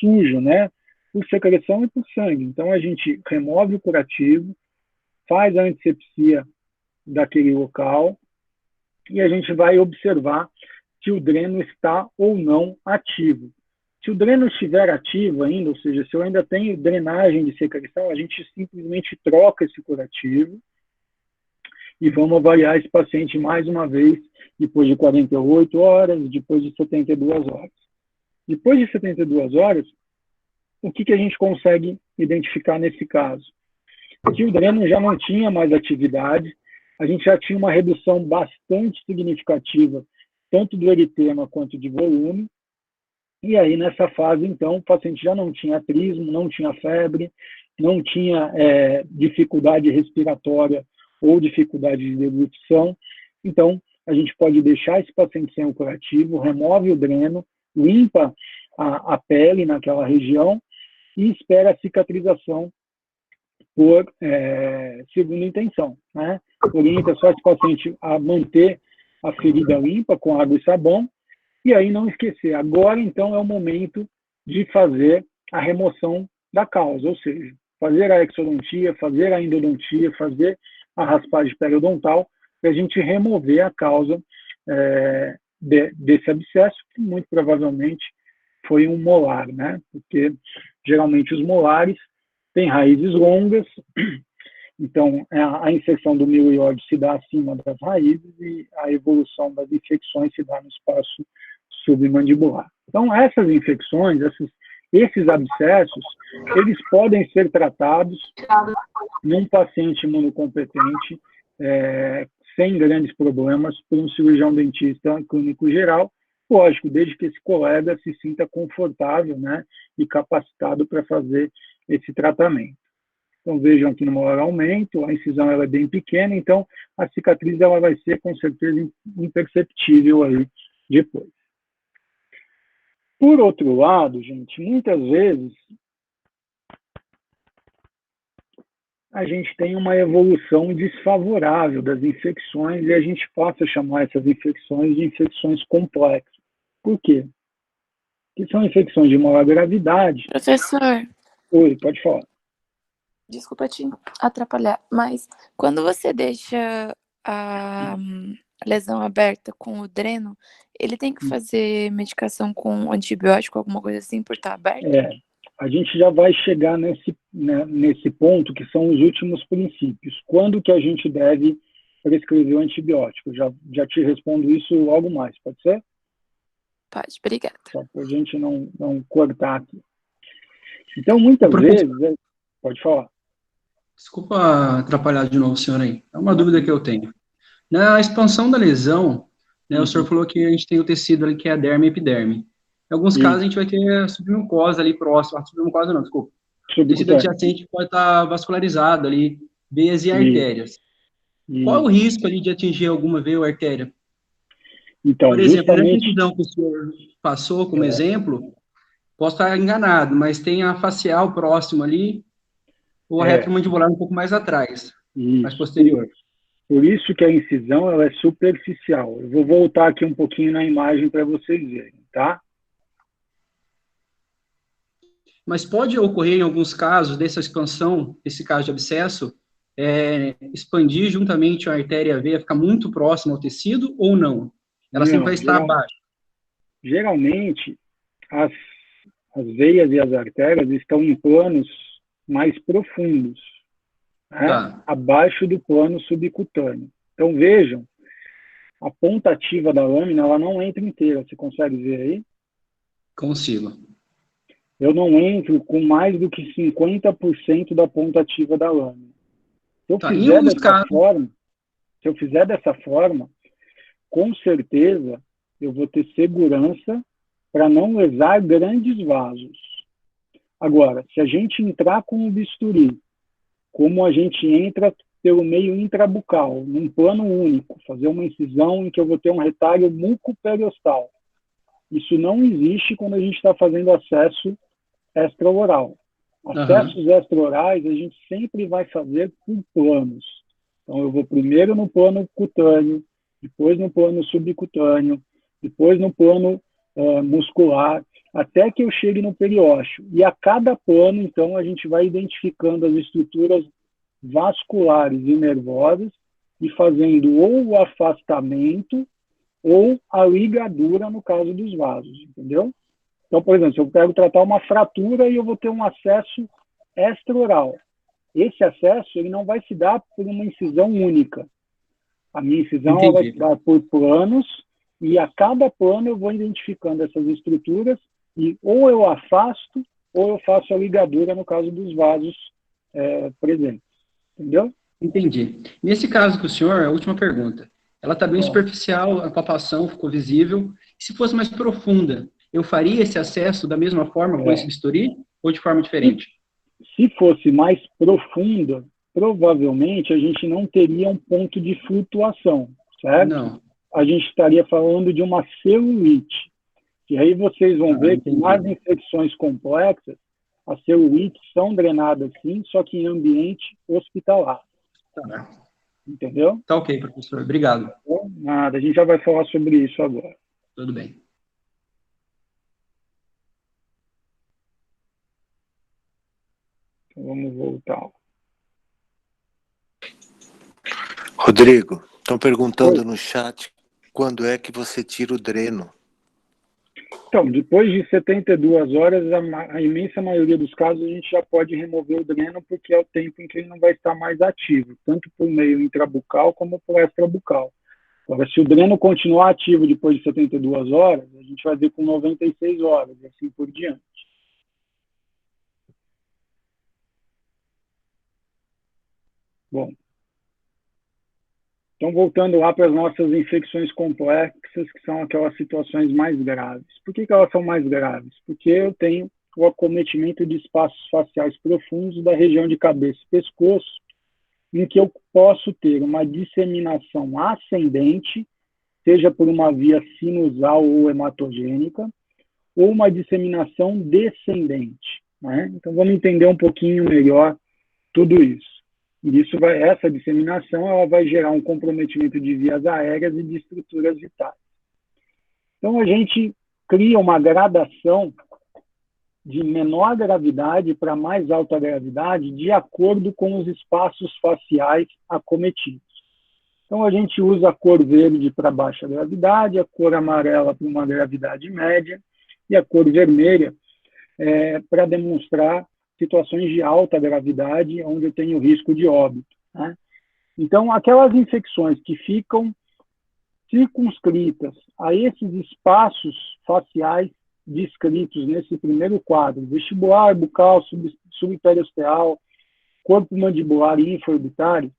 sujo, né? Por secreção e por sangue. Então, a gente remove o curativo, faz a antisepsia daquele local e a gente vai observar se o dreno está ou não ativo. Se o dreno estiver ativo ainda, ou seja, se eu ainda tenho drenagem de secreção, a gente simplesmente troca esse curativo e vamos avaliar esse paciente mais uma vez, depois de 48 horas, depois de 72 horas. Depois de 72 horas, o que a gente consegue identificar nesse caso? Que o dreno já não tinha mais atividade, a gente já tinha uma redução bastante significativa, tanto do eritema quanto de volume, e aí nessa fase, então, o paciente já não tinha trismo, não tinha febre, não tinha dificuldade respiratória ou dificuldade de deglutição, então a gente pode deixar esse paciente sem o curativo, remove o dreno, limpa a pele naquela região e espera a cicatrização por segunda intenção, né? Orienta só esse paciente a manter a ferida limpa com água e sabão, e aí não esquecer, agora então é o momento de fazer a remoção da causa, ou seja, fazer a exodontia, fazer a endodontia, fazer a raspagem periodontal, para a gente remover a causa desse abscesso, que muito provavelmente foi um molar, né? Porque geralmente os molares têm raízes longas, então a inserção do milioide se dá acima das raízes e a evolução das infecções se dá no espaço submandibular. Então, essas infecções, esses abscessos, eles podem ser tratados num paciente imunocompetente, sem grandes problemas, por um cirurgião dentista clínico geral, lógico, desde que esse colega se sinta confortável, né, e capacitado para fazer esse tratamento. Então, vejam aqui no molar aumento, a incisão ela é bem pequena, então a cicatriz ela vai ser, com certeza, imperceptível aí depois. Por outro lado, gente, muitas vezes a gente tem uma evolução desfavorável das infecções e a gente passa a chamar essas infecções de infecções complexas. Por quê? Porque são infecções de maior gravidade. Professor. Oi, pode falar. Desculpa te atrapalhar, mas quando você deixa a lesão aberta com o dreno, ele tem que fazer medicação com antibiótico, alguma coisa assim, por estar aberto? A gente já vai chegar nesse ponto, que são os últimos princípios. Quando que a gente deve prescrever o antibiótico? Já te respondo isso logo mais, pode ser? Pode, obrigada. Só para a gente não cortar aqui. Então, muitas vezes... Pode falar. Desculpa atrapalhar de novo, senhor aí. É uma dúvida que eu tenho. Na expansão da lesão, né, o senhor falou que a gente tem o tecido ali que é a derme e epiderme. Em alguns casos, a gente vai ter a submucosa ali próxima. Submucosa não, desculpa. O tecido adjacente pode estar vascularizado ali, veias e artérias. Qual é o risco ali de atingir alguma veia ou artéria? Então, por exemplo, na incisão que o senhor passou como exemplo, posso estar enganado, mas tem a facial próximo ali, ou a retromandibular um pouco mais atrás, mais posterior. Por isso que a incisão ela é superficial. Eu vou voltar aqui um pouquinho na imagem para vocês verem, tá? Mas pode ocorrer em alguns casos dessa expansão, esse caso de abscesso, expandir juntamente a artéria e a veia, ficar muito próximo ao tecido ou não? Ela sempre vai estar abaixo. Geralmente, as veias e as artérias estão em planos mais profundos, né? Abaixo do plano subcutâneo. Então, vejam, a ponta ativa da lâmina, ela não entra inteira. Você consegue ver aí? Consigo. Eu não entro com mais do que 50% da ponta ativa da lâmina. Se eu fizer dessa forma, com certeza eu vou ter segurança para não lesar grandes vasos. Agora, se a gente entrar com um bisturi, como a gente entra pelo meio intrabucal, num plano único, fazer uma incisão em que eu vou ter um retalho mucoperiostal, isso não existe quando a gente está fazendo acesso extraoral. Acessos extraorais a gente sempre vai fazer por planos. Então, eu vou primeiro no plano cutâneo, depois no plano subcutâneo, depois no plano muscular, até que eu chegue no periósteo. E a cada plano, então, a gente vai identificando as estruturas vasculares e nervosas e fazendo ou o afastamento ou a ligadura no caso dos vasos, entendeu? Então, por exemplo, se eu quero tratar uma fratura e eu vou ter um acesso extraoral, esse acesso ele não vai se dar por uma incisão única. A minha incisão ela vai se dar por planos, e a cada plano eu vou identificando essas estruturas e ou eu afasto ou eu faço a ligadura no caso dos vasos presentes. Entendeu? Entendi. Nesse caso que o senhor, a última pergunta, ela está bem superficial, a palpação ficou visível. Se fosse mais profunda, eu faria esse acesso da mesma forma com esse bisturi ou de forma diferente? Se fosse mais profunda, provavelmente a gente não teria um ponto de flutuação, certo? Não. A gente estaria falando de uma celulite. E aí vocês vão ver que nas infecções complexas, as celulites são drenadas sim, só que em ambiente hospitalar. Tá. Entendeu? Tá ok, professor. Obrigado. Nada, a gente já vai falar sobre isso agora. Tudo bem. Então, vamos voltar. Rodrigo, estão perguntando no chat quando é que você tira o dreno. Então, depois de 72 horas, a imensa maioria dos casos a gente já pode remover o dreno porque é o tempo em que ele não vai estar mais ativo, tanto por meio intrabucal como por extrabucal. Agora, se o dreno continuar ativo depois de 72 horas, a gente vai ver com 96 horas, e assim por diante. Bom, então voltando lá para as nossas infecções complexas, que são aquelas situações mais graves. Por que elas são mais graves? Porque eu tenho o acometimento de espaços faciais profundos da região de cabeça e pescoço, em que eu posso ter uma disseminação ascendente, seja por uma via sinusal ou hematogênica, ou uma disseminação descendente, né? Então vamos entender um pouquinho melhor tudo isso. E essa disseminação ela vai gerar um comprometimento de vias aéreas e de estruturas vitais. Então, a gente cria uma gradação de menor gravidade para mais alta gravidade de acordo com os espaços faciais acometidos. Então, a gente usa a cor verde para baixa gravidade, a cor amarela para uma gravidade média e a cor vermelha para demonstrar situações de alta gravidade, onde eu tenho risco de óbito, né? Então, aquelas infecções que ficam circunscritas a esses espaços faciais descritos nesse primeiro quadro, vestibular, bucal, subperiosteal, corpo mandibular e infraorbitário,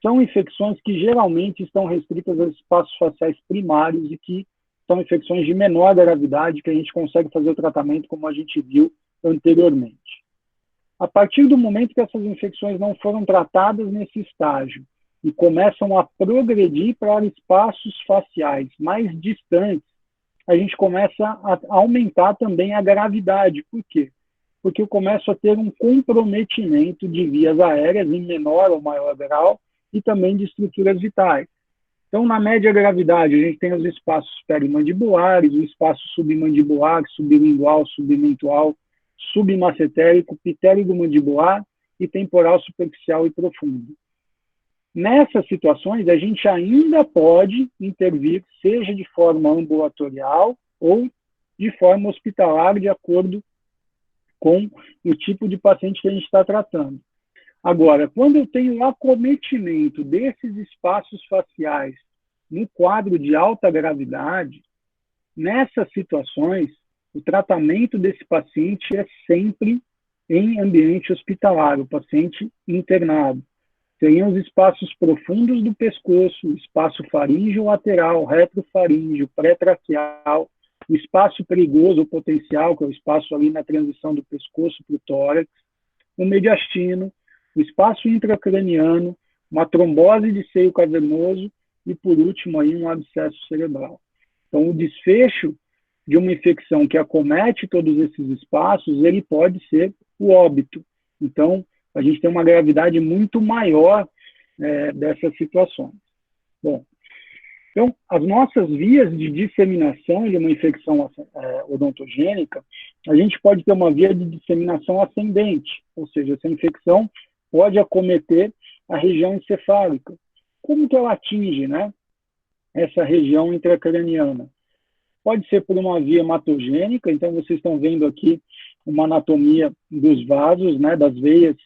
são infecções que geralmente estão restritas aos espaços faciais primários e que são infecções de menor gravidade, que a gente consegue fazer o tratamento como a gente viu anteriormente. A partir do momento que essas infecções não foram tratadas nesse estágio e começam a progredir para espaços faciais mais distantes, a gente começa a aumentar também a gravidade. Por quê? Porque eu começo a ter um comprometimento de vias aéreas em menor ou maior grau e também de estruturas vitais. Então, na média gravidade, a gente tem os espaços perimandibulares, o espaço submandibular, sublingual, submentual, submacetérico, pitéligo mandibular e temporal superficial e profundo. Nessas situações, a gente ainda pode intervir, seja de forma ambulatorial ou de forma hospitalar, de acordo com o tipo de paciente que a gente está tratando. Agora, quando eu tenho o acometimento desses espaços faciais no quadro de alta gravidade, nessas situações, o tratamento desse paciente é sempre em ambiente hospitalar, o paciente internado. Seriam os espaços profundos do pescoço, o espaço faríngeo lateral, retrofaríngeo, pré-traqueal, o espaço perigoso ou potencial, que é o espaço ali na transição do pescoço para o tórax, o mediastino, o espaço intracraniano, uma trombose de seio cavernoso e, por último, aí, um abscesso cerebral. Então, o desfecho de uma infecção que acomete todos esses espaços, ele pode ser o óbito. Então, a gente tem uma gravidade muito maior dessas situações. Bom, então, as nossas vias de disseminação de uma infecção odontogênica, a gente pode ter uma via de disseminação ascendente, ou seja, essa infecção pode acometer a região encefálica. Como que ela atinge, né? essa região intracraniana. Pode ser por uma via hematogênica, então vocês estão vendo aqui uma anatomia dos vasos, né, das veias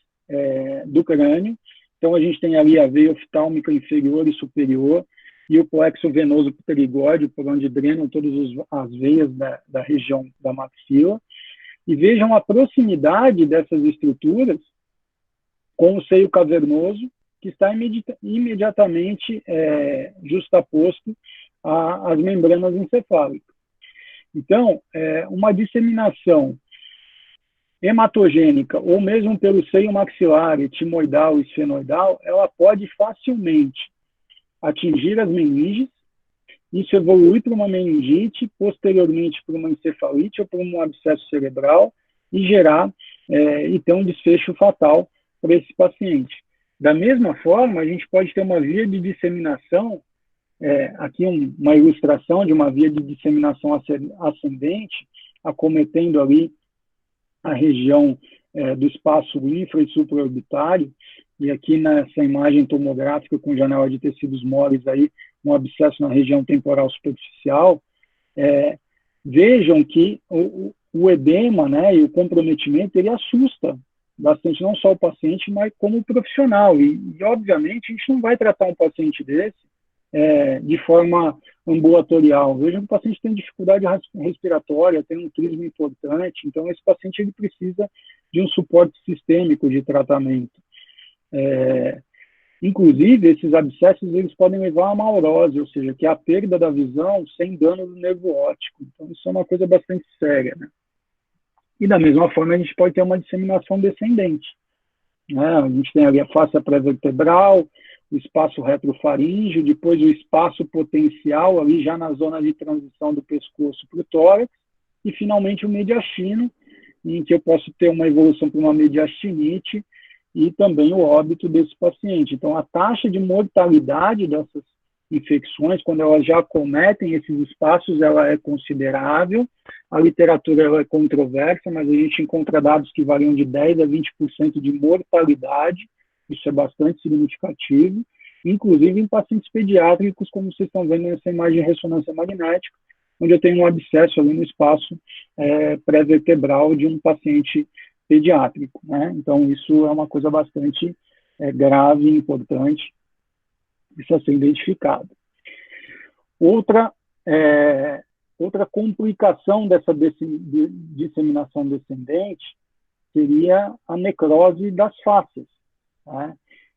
do crânio. Então a gente tem ali a veia oftálmica inferior e superior e o plexo venoso pterigóide, por onde drenam todas as veias da região da maxila. E vejam a proximidade dessas estruturas com o seio cavernoso, que está imediatamente justaposto às membranas encefálicas. Então, uma disseminação hematogênica, ou mesmo pelo seio maxilar, etimoidal e esfenoidal, ela pode facilmente atingir as meninges, isso evolui para uma meningite, posteriormente para uma encefalite ou para um abscesso cerebral, e gerar e ter um desfecho fatal para esse paciente. Da mesma forma, a gente pode ter uma via de disseminação, aqui uma ilustração de uma via de disseminação ascendente, acometendo ali a região do espaço infra e supraorbitário, e aqui nessa imagem tomográfica com janela de tecidos moles, aí, um abscesso na região temporal superficial, vejam que o edema, né, e o comprometimento, ele assusta bastante, não só o paciente, mas como o profissional. E obviamente, a gente não vai tratar um paciente desse de forma ambulatorial. Vejam que o paciente tem dificuldade respiratória, tem um turismo importante, então esse paciente ele precisa de um suporte sistêmico de tratamento. Inclusive, esses abscessos eles podem levar a maurose, ou seja, que é a perda da visão sem dano do nervo óptico. Então, isso é uma coisa bastante séria, né? E, da mesma forma, a gente pode ter uma disseminação descendente, né? A gente tem ali a face pré-vertebral, o espaço retrofaríngeo, depois o espaço potencial, ali já na zona de transição do pescoço para o tórax, e, finalmente, o mediastino, em que eu posso ter uma evolução para uma mediastinite, e também o óbito desse paciente. Então, a taxa de mortalidade dessas infecções, quando elas já acometem esses espaços, ela é considerável. A literatura ela é controversa, mas a gente encontra dados que variam de 10% a 20% de mortalidade, isso é bastante significativo, inclusive em pacientes pediátricos, como vocês estão vendo nessa imagem de ressonância magnética, onde eu tenho um abscesso ali no espaço pré-vertebral de um paciente pediátrico, né? Então, isso é uma coisa bastante grave e importante, precisa ser identificado. Outra complicação dessa disseminação descendente seria a necrose das fáscias, né?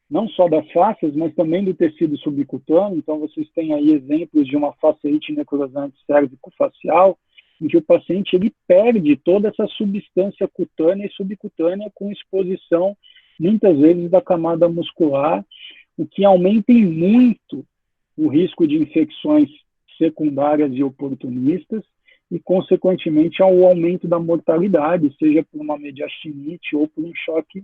Não só das fáscias, mas também do tecido subcutâneo. Então, vocês têm aí exemplos de uma fasciite necrosante cérvico-facial, em que o paciente ele perde toda essa substância cutânea e subcutânea com exposição, muitas vezes, da camada muscular, o que aumenta em muito o risco de infecções secundárias e oportunistas e, consequentemente, ao aumento da mortalidade, seja por uma mediastinite ou por um choque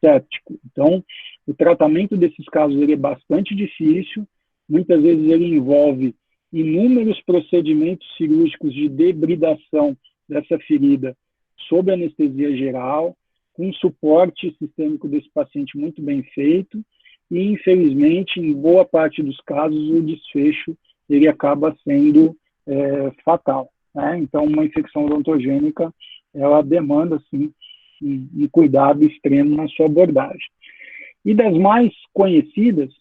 séptico. Então, o tratamento desses casos ele é bastante difícil, muitas vezes ele envolve inúmeros procedimentos cirúrgicos de debridação dessa ferida sob anestesia geral, com suporte sistêmico desse paciente muito bem feito, e, infelizmente, em boa parte dos casos, o desfecho ele acaba sendo fatal, né? Então, uma infecção odontogênica, ela demanda, sim, um cuidado extremo na sua abordagem. E das mais conhecidas,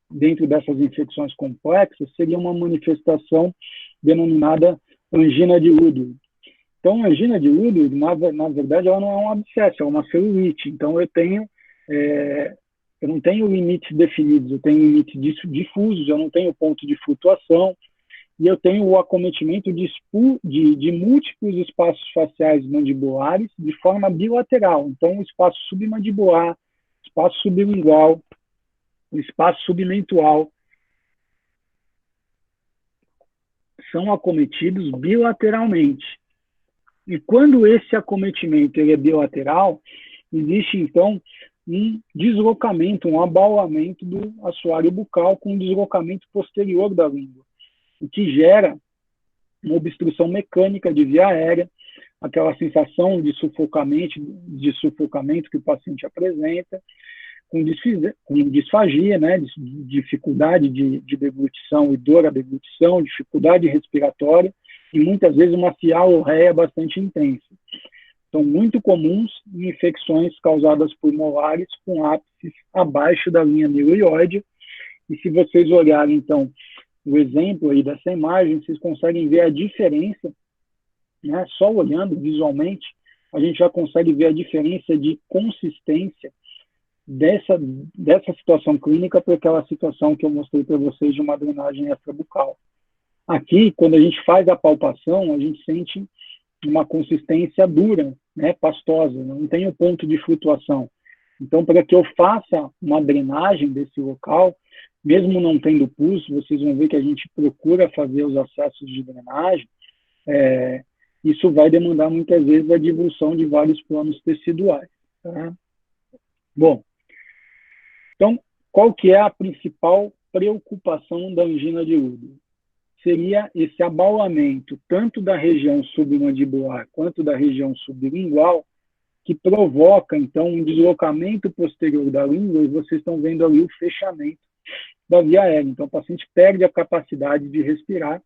dentro dessas infecções complexas, seria uma manifestação denominada angina de Woodward. Então, a angina de Woodward, na verdade, ela não é um abscesso, é uma celulite. Então, eu não tenho limites definidos, eu tenho limites difusos, eu não tenho ponto de flutuação, e eu tenho o acometimento de múltiplos espaços faciais mandibulares de forma bilateral. Então, o espaço submandibular, espaço sublingual, o espaço submentual são acometidos bilateralmente. E quando esse acometimento ele é bilateral, existe, então, um deslocamento, um abaulamento do assoalho bucal com um deslocamento posterior da língua, o que gera uma obstrução mecânica de via aérea, aquela sensação de sufocamento que o paciente apresenta, com disfagia, né, dificuldade de deglutição e dor à deglutição, dificuldade respiratória e muitas vezes uma cialorreia bastante intensa. São muito comuns em infecções causadas por molares com ápices abaixo da linha miloióide. E se vocês olharem, então, o exemplo aí dessa imagem, vocês conseguem ver a diferença, né? Só olhando visualmente, a gente já consegue ver a diferença de consistência dessa situação clínica para aquela situação que eu mostrei para vocês de uma drenagem extrabucal. Aqui, quando a gente faz a palpação, a gente sente uma consistência dura, né, pastosa, não tem o ponto de flutuação. Então, para que eu faça uma drenagem desse local, mesmo não tendo pulso, vocês vão ver que a gente procura fazer os acessos de drenagem, isso vai demandar muitas vezes a divulsão de vários planos teciduais. Tá? Bom, então, qual que é a principal preocupação da angina de Woodward? Seria esse abaulamento tanto da região submandibular quanto da região sublingual, que provoca, então, um deslocamento posterior da língua, e vocês estão vendo ali o fechamento da via aérea. Então, o paciente perde a capacidade de respirar,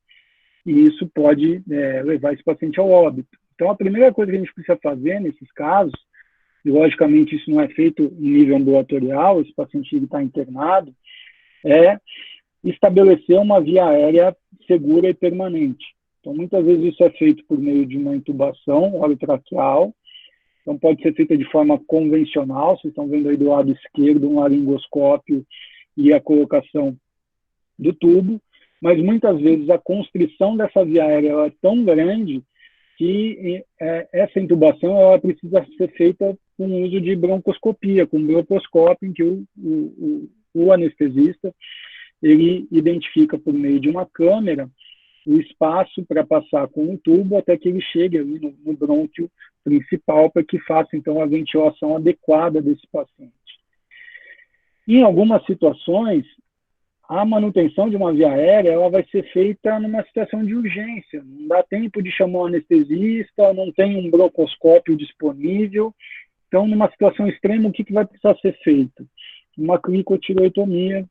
e isso pode levar esse paciente ao óbito. Então, a primeira coisa que a gente precisa fazer nesses casos, e logicamente isso não é feito em nível ambulatorial, esse paciente está internado, é estabelecer uma via aérea segura e permanente. Então, muitas vezes isso é feito por meio de uma intubação orotraqueal. Então, pode ser feita de forma convencional. Vocês estão vendo aí do lado esquerdo um laringoscópio e a colocação do tubo. Mas, muitas vezes, a constrição dessa via aérea é tão grande que essa intubação ela precisa ser feita com o uso de broncoscopia, com broncooscópio, em que o anestesista ele identifica por meio de uma câmera o espaço para passar com o tubo até que ele chegue ali no brônquio principal para que faça, então, a ventilação adequada desse paciente. Em algumas situações, a manutenção de uma via aérea ela vai ser feita numa situação de urgência. Não dá tempo de chamar um anestesista, não tem um broncoscópio disponível. Então, numa situação extrema, o que vai precisar ser feito? Uma clicotireotomia,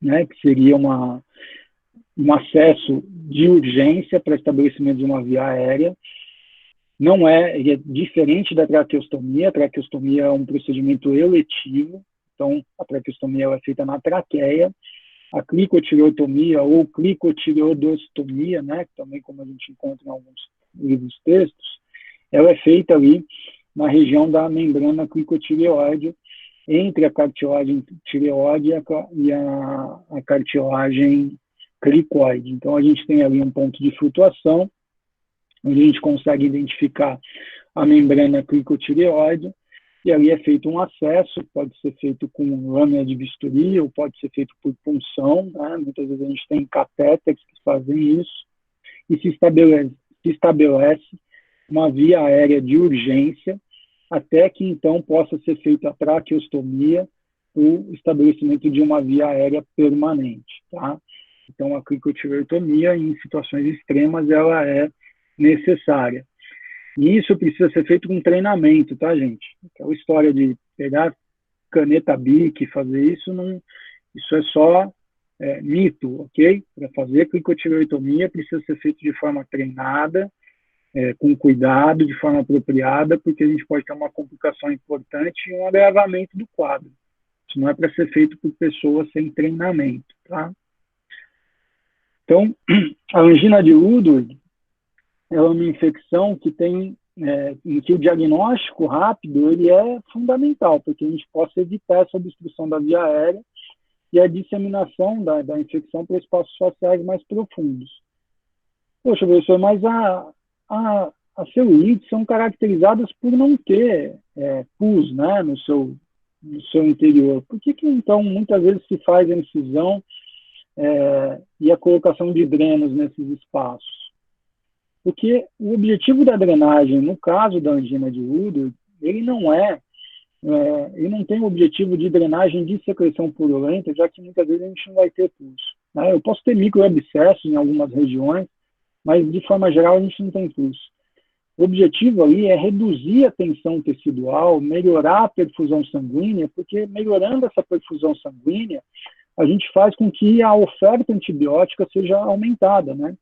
né, que seria um acesso de urgência para estabelecimento de uma via aérea. Não é diferente da traqueostomia. A traqueostomia é um procedimento eletivo, então a traqueostomia é feita na traqueia. A clicotireotomia ou clicotireodostomia, né, também como a gente encontra em alguns livros textos, ela é feita ali na região da membrana clicotireoide, entre a cartilagem tireoide e a cartilagem cricoide. Então, a gente tem ali um ponto de flutuação, onde a gente consegue identificar a membrana clicotireoide, e ali é feito um acesso, pode ser feito com lâmina de bisturi, ou pode ser feito por punção, né? Muitas vezes a gente tem catéteres que fazem isso, e se estabelece uma via aérea de urgência, até que, então, possa ser feita a traqueostomia, o estabelecimento de uma via aérea permanente, tá? Então, a clicotireotomia, em situações extremas, ela é necessária. E isso precisa ser feito com treinamento, tá, gente? Aquela história de pegar caneta Bic e fazer isso, isso é só mito, ok? Para fazer clicotireotomia precisa ser feito de forma treinada, com cuidado, de forma apropriada, porque a gente pode ter uma complicação importante e um agravamento do quadro. Isso não é para ser feito por pessoas sem treinamento, tá? Então, a angina de Woodward é uma infecção que tem, em que o diagnóstico rápido ele é fundamental, porque a gente possa evitar essa obstrução da via aérea e a disseminação da infecção para espaços faciais mais profundos. Poxa, professor, mas as celulites são caracterizadas por não ter pus, né, no seu interior. Por que então, muitas vezes se faz a incisão e a colocação de drenos nesses espaços? Porque o objetivo da drenagem, no caso da angina de Woodward, ele não tem o objetivo de drenagem de secreção purulenta, já que muitas vezes a gente não vai ter pus, né? Eu posso ter microabscessos em algumas regiões, mas de forma geral a gente não tem pus. O objetivo ali é reduzir a tensão tecidual, melhorar a perfusão sanguínea, porque melhorando essa perfusão sanguínea, a gente faz com que a oferta antibiótica seja aumentada, né?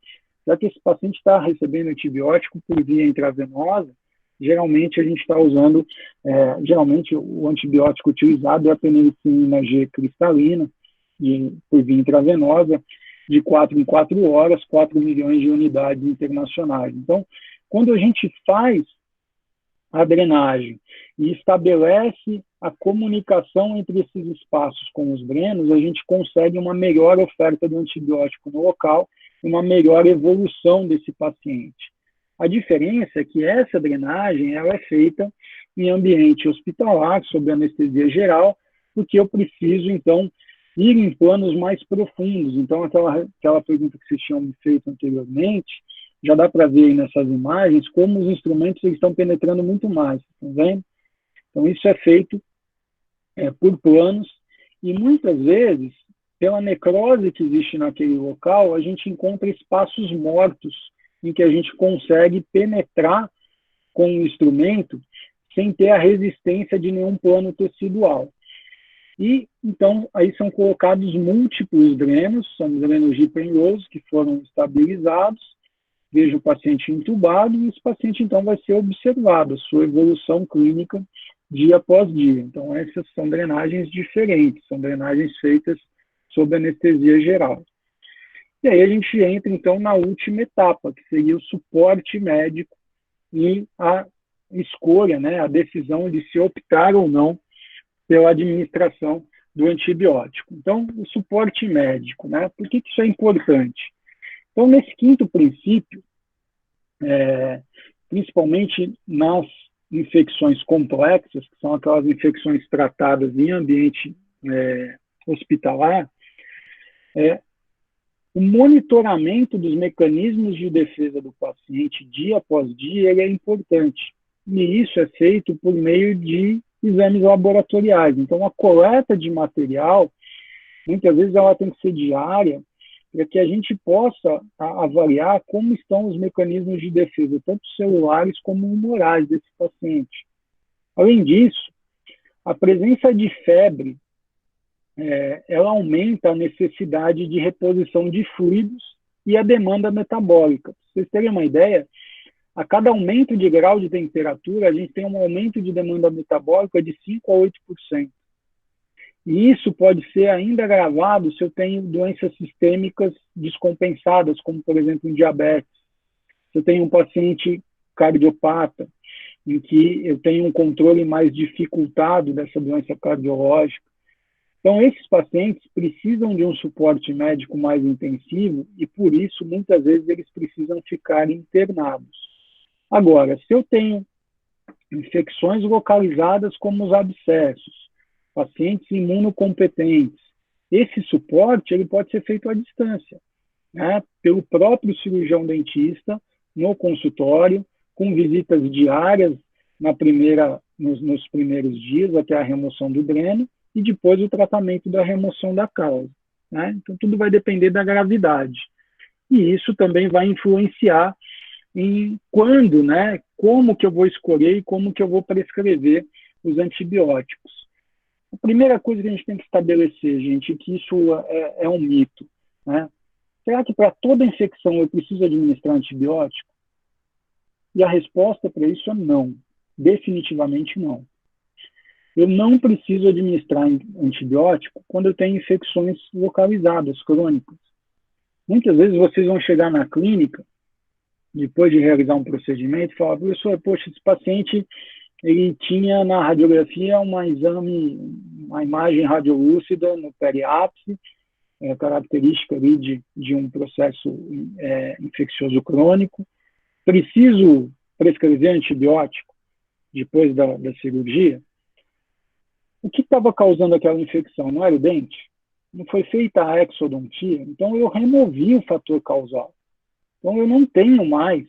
Já que esse paciente está recebendo antibiótico por via intravenosa, geralmente a gente está usando, geralmente o antibiótico utilizado é a penicilina G cristalina, por via intravenosa, de 4 em 4 horas, 4 milhões de unidades internacionais. Então, quando a gente faz a drenagem e estabelece a comunicação entre esses espaços com os drenos, a gente consegue uma melhor oferta do antibiótico no local e uma melhor evolução desse paciente. A diferença é que essa drenagem ela é feita em ambiente hospitalar, sob anestesia geral, porque eu preciso, então, ir em planos mais profundos. Então, aquela pergunta que vocês tinham me feito anteriormente, já dá para ver aí nessas imagens como os instrumentos estão penetrando muito mais, tá vendo? Então, isso é feito por planos e, muitas vezes, pela necrose que existe naquele local, a gente encontra espaços mortos em que a gente consegue penetrar com o instrumento sem ter a resistência de nenhum plano tecidual. E, então, aí são colocados múltiplos drenos, são drenos de Penrose que foram estabilizados, veja o paciente entubado e esse paciente, então, vai ser observado, a sua evolução clínica dia após dia. Então, essas são drenagens diferentes, são drenagens feitas sob anestesia geral. E aí a gente entra, então, na última etapa, que seria o suporte médico e a escolha, né, a decisão de se optar ou não pela administração do antibiótico. Então, o suporte médico, né, por que isso é importante? Então, nesse quinto princípio, principalmente nas infecções complexas, que são aquelas infecções tratadas em ambiente hospitalar, o monitoramento dos mecanismos de defesa do paciente dia após dia ele é importante. E isso é feito por meio de exames laboratoriais. Então, a coleta de material, muitas vezes ela tem que ser diária, para que a gente possa avaliar como estão os mecanismos de defesa, tanto celulares como humorais desse paciente. Além disso, a presença de febre, ela aumenta a necessidade de reposição de fluidos e a demanda metabólica. Para vocês terem uma ideia, a cada aumento de grau de temperatura, a gente tem um aumento de demanda metabólica de 5% a 8%. E isso pode ser ainda agravado se eu tenho doenças sistêmicas descompensadas, como, por exemplo, um diabetes. Se eu tenho um paciente cardiopata, em que eu tenho um controle mais dificultado dessa doença cardiológica. Então, esses pacientes precisam de um suporte médico mais intensivo e, por isso, muitas vezes, eles precisam ficar internados. Agora, se eu tenho infecções localizadas como os abscessos, pacientes imunocompetentes, esse suporte ele pode ser feito à distância, né, pelo próprio cirurgião dentista, no consultório, com visitas diárias nos primeiros dias até a remoção do dreno, e depois o tratamento da remoção da causa, né? Então, tudo vai depender da gravidade. E isso também vai influenciar em quando, né, como que eu vou escolher e como que eu vou prescrever os antibióticos. A primeira coisa que a gente tem que estabelecer, gente, é que isso é um mito, né? Será que para toda infecção eu preciso administrar antibiótico? E a resposta para isso é não. Definitivamente não. Eu não preciso administrar antibiótico quando eu tenho infecções localizadas, crônicas. Muitas vezes vocês vão chegar na clínica, depois de realizar um procedimento, e falar, professor, poxa, esse paciente ele tinha na radiografia uma imagem radiolúcida no periápice, característica ali de um processo infeccioso crônico. Preciso prescrever antibiótico depois da cirurgia? O que estava causando aquela infecção? Não era o dente? Não foi feita a exodontia? Então, eu removi o fator causal. Então, eu não tenho mais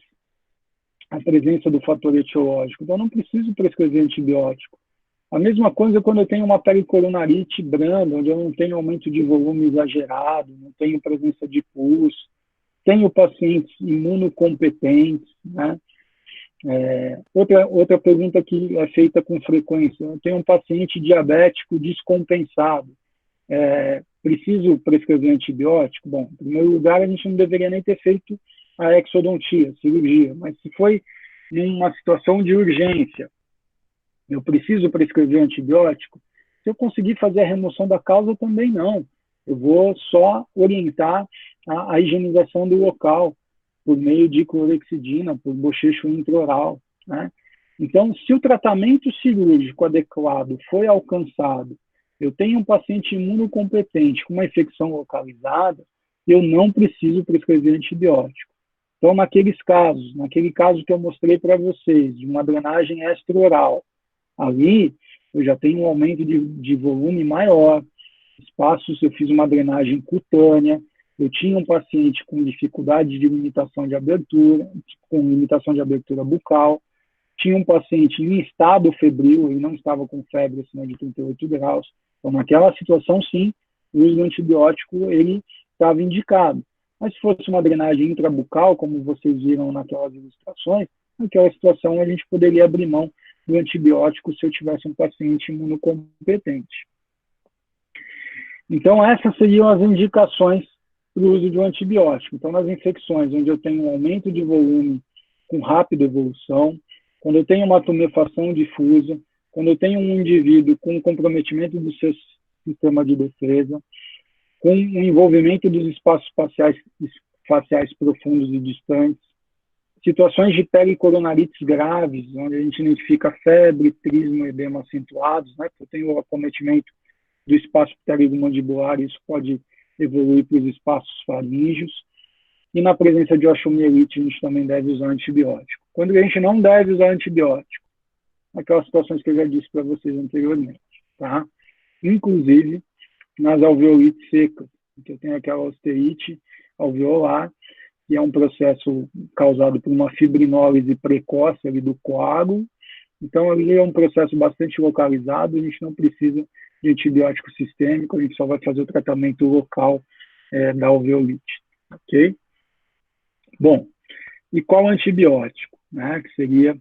a presença do fator etiológico. Então, eu não preciso prescrever antibiótico. A mesma coisa quando eu tenho uma pericoronarite branda, onde eu não tenho aumento de volume exagerado, não tenho presença de pus, tenho pacientes imunocompetentes, né? Outra pergunta que é feita com frequência: eu tenho um paciente diabético descompensado, preciso prescrever antibiótico? Bom, em primeiro lugar, a gente não deveria nem ter feito a exodontia, cirurgia, mas se foi numa situação de urgência, eu preciso prescrever antibiótico, se eu conseguir fazer a remoção da causa, também não. Eu vou só orientar a higienização do local, por meio de clorexidina, por bochecho intraoral, né? Então, se o tratamento cirúrgico adequado foi alcançado, eu tenho um paciente imunocompetente com uma infecção localizada, eu não preciso prescrever antibiótico. Então, naquele caso que eu mostrei para vocês, de uma drenagem extraoral, ali eu já tenho um aumento de volume maior, espaços, eu fiz uma drenagem cutânea, eu tinha um paciente com dificuldade de limitação de abertura, com limitação de abertura bucal, tinha um paciente em estado febril, ele não estava com febre acima de 38 graus, então naquela situação sim, o uso do antibiótico ele estava indicado. Mas se fosse uma drenagem intrabucal, como vocês viram naquelas ilustrações, naquela situação a gente poderia abrir mão do antibiótico se eu tivesse um paciente imunocompetente. Então essas seriam as indicações para o uso de um antibiótico. Então, nas infecções onde eu tenho um aumento de volume com rápida evolução, quando eu tenho uma tumefação difusa, quando eu tenho um indivíduo com comprometimento do seu sistema de defesa, com o envolvimento dos espaços faciais profundos e distantes, situações de pericoronarites graves, onde a gente identifica febre, trismo, edema acentuados, né? Eu tenho o acometimento do espaço pterigomandibular, isso pode evoluir para os espaços faríngeos, e na presença de osteomielite a gente também deve usar antibiótico. Quando a gente não deve usar antibiótico, aquelas situações que eu já disse para vocês anteriormente, tá? Inclusive nas alveolites secas, que eu tenho aquela osteite alveolar, que é um processo causado por uma fibrinólise precoce ali do coágulo, então ali é um processo bastante localizado, a gente não precisa de antibiótico sistêmico, a gente só vai fazer o tratamento local da alveolite, ok? Bom, e qual antibiótico, né, que seria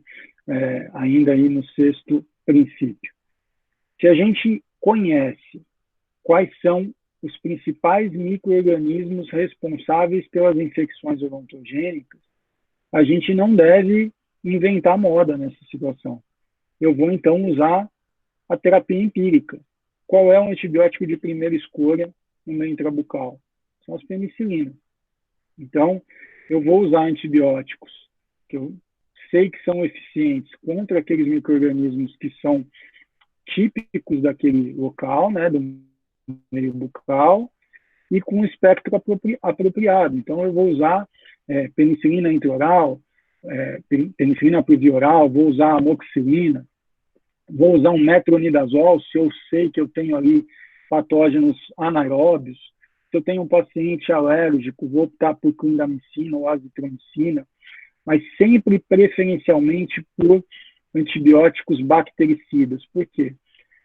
ainda aí no sexto princípio? Se a gente conhece quais são os principais micro-organismos responsáveis pelas infecções odontogênicas, a gente não deve inventar moda nessa situação. Eu vou, então, usar a terapia empírica. Qual é o antibiótico de primeira escolha no meio intrabucal? São as penicilinas. Então, eu vou usar antibióticos que eu sei que são eficientes contra aqueles micro-organismos que são típicos daquele local, né, do meio bucal, e com um espectro apropriado. Então, eu vou usar penicilina intraoral, penicilina previoral, vou usar amoxicilina, vou usar um metronidazol, se eu sei que eu tenho ali patógenos anaeróbios. Se eu tenho um paciente alérgico, vou optar por clindamicina ou azitromicina, mas sempre preferencialmente por antibióticos bactericidas. Por quê?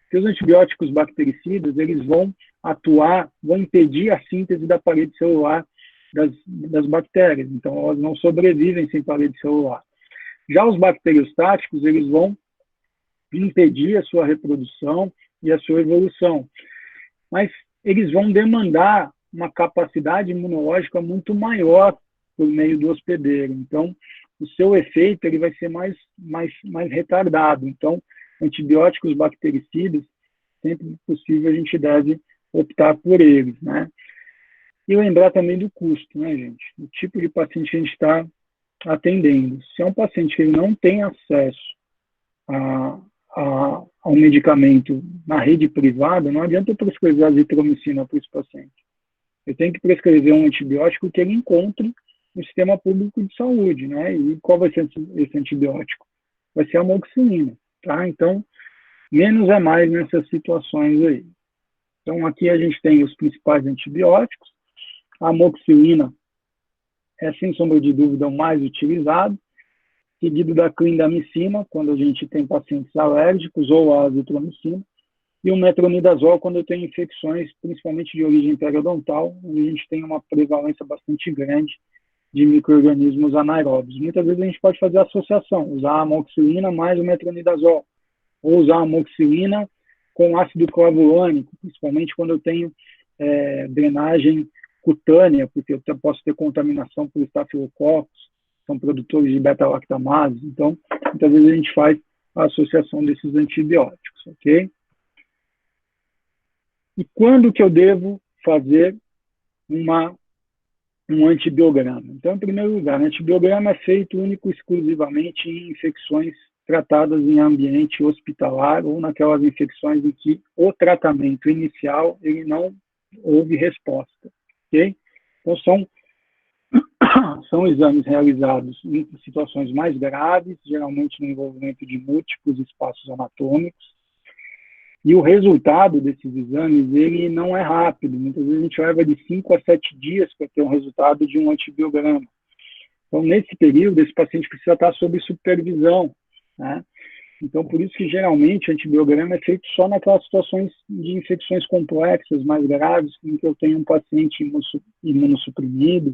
Porque os antibióticos bactericidas, eles vão atuar, vão impedir a síntese da parede celular das bactérias. Então, elas não sobrevivem sem parede celular. Já os bacteriostáticos, eles vão impedir a sua reprodução e a sua evolução. Mas eles vão demandar uma capacidade imunológica muito maior por meio do hospedeiro. Então, o seu efeito ele vai ser mais retardado. Então, antibióticos bactericidas, sempre que possível, a gente deve optar por eles, né? E lembrar também do custo, né, gente? O tipo de paciente que a gente está atendendo. Se é um paciente que ele não tem acesso a um medicamento na rede privada, não adianta eu prescrever azitromicina para esse paciente. Eu tenho que prescrever um antibiótico que ele encontre no sistema público de saúde, né? E qual vai ser esse antibiótico? Vai ser a amoxicilina, tá? Então, menos é mais nessas situações aí. Então, aqui a gente tem os principais antibióticos. A amoxicilina é, sem sombra de dúvida, o mais utilizado, seguido da clindamicina, quando a gente tem pacientes alérgicos, ou a azitromicina, e o metronidazol, quando eu tenho infecções, principalmente de origem periodontal, onde a gente tem uma prevalência bastante grande de micro-organismos anaeróbios. Muitas vezes a gente pode fazer associação, usar a amoxicilina mais o metronidazol, ou usar a amoxicilina com ácido clavulânico, principalmente quando eu tenho drenagem cutânea, porque eu posso ter contaminação por estafilococos, são produtores de beta-lactamase. Então, muitas vezes a gente faz a associação desses antibióticos, ok? E quando que eu devo fazer um antibiograma? Então, em primeiro lugar, o antibiograma é feito único e exclusivamente em infecções tratadas em ambiente hospitalar ou naquelas infecções em que o tratamento inicial ele não houve resposta, ok? Então, são exames realizados em situações mais graves, geralmente no envolvimento de múltiplos espaços anatômicos, e o resultado desses exames, ele não é rápido. Muitas vezes a gente leva de 5 a 7 dias para ter um resultado de um antibiograma. Então, nesse período, esse paciente precisa estar sob supervisão, né? Então, por isso que, geralmente, o antibiograma é feito só naquelas situações de infecções complexas, mais graves, em que eu tenho um paciente imunossuprimido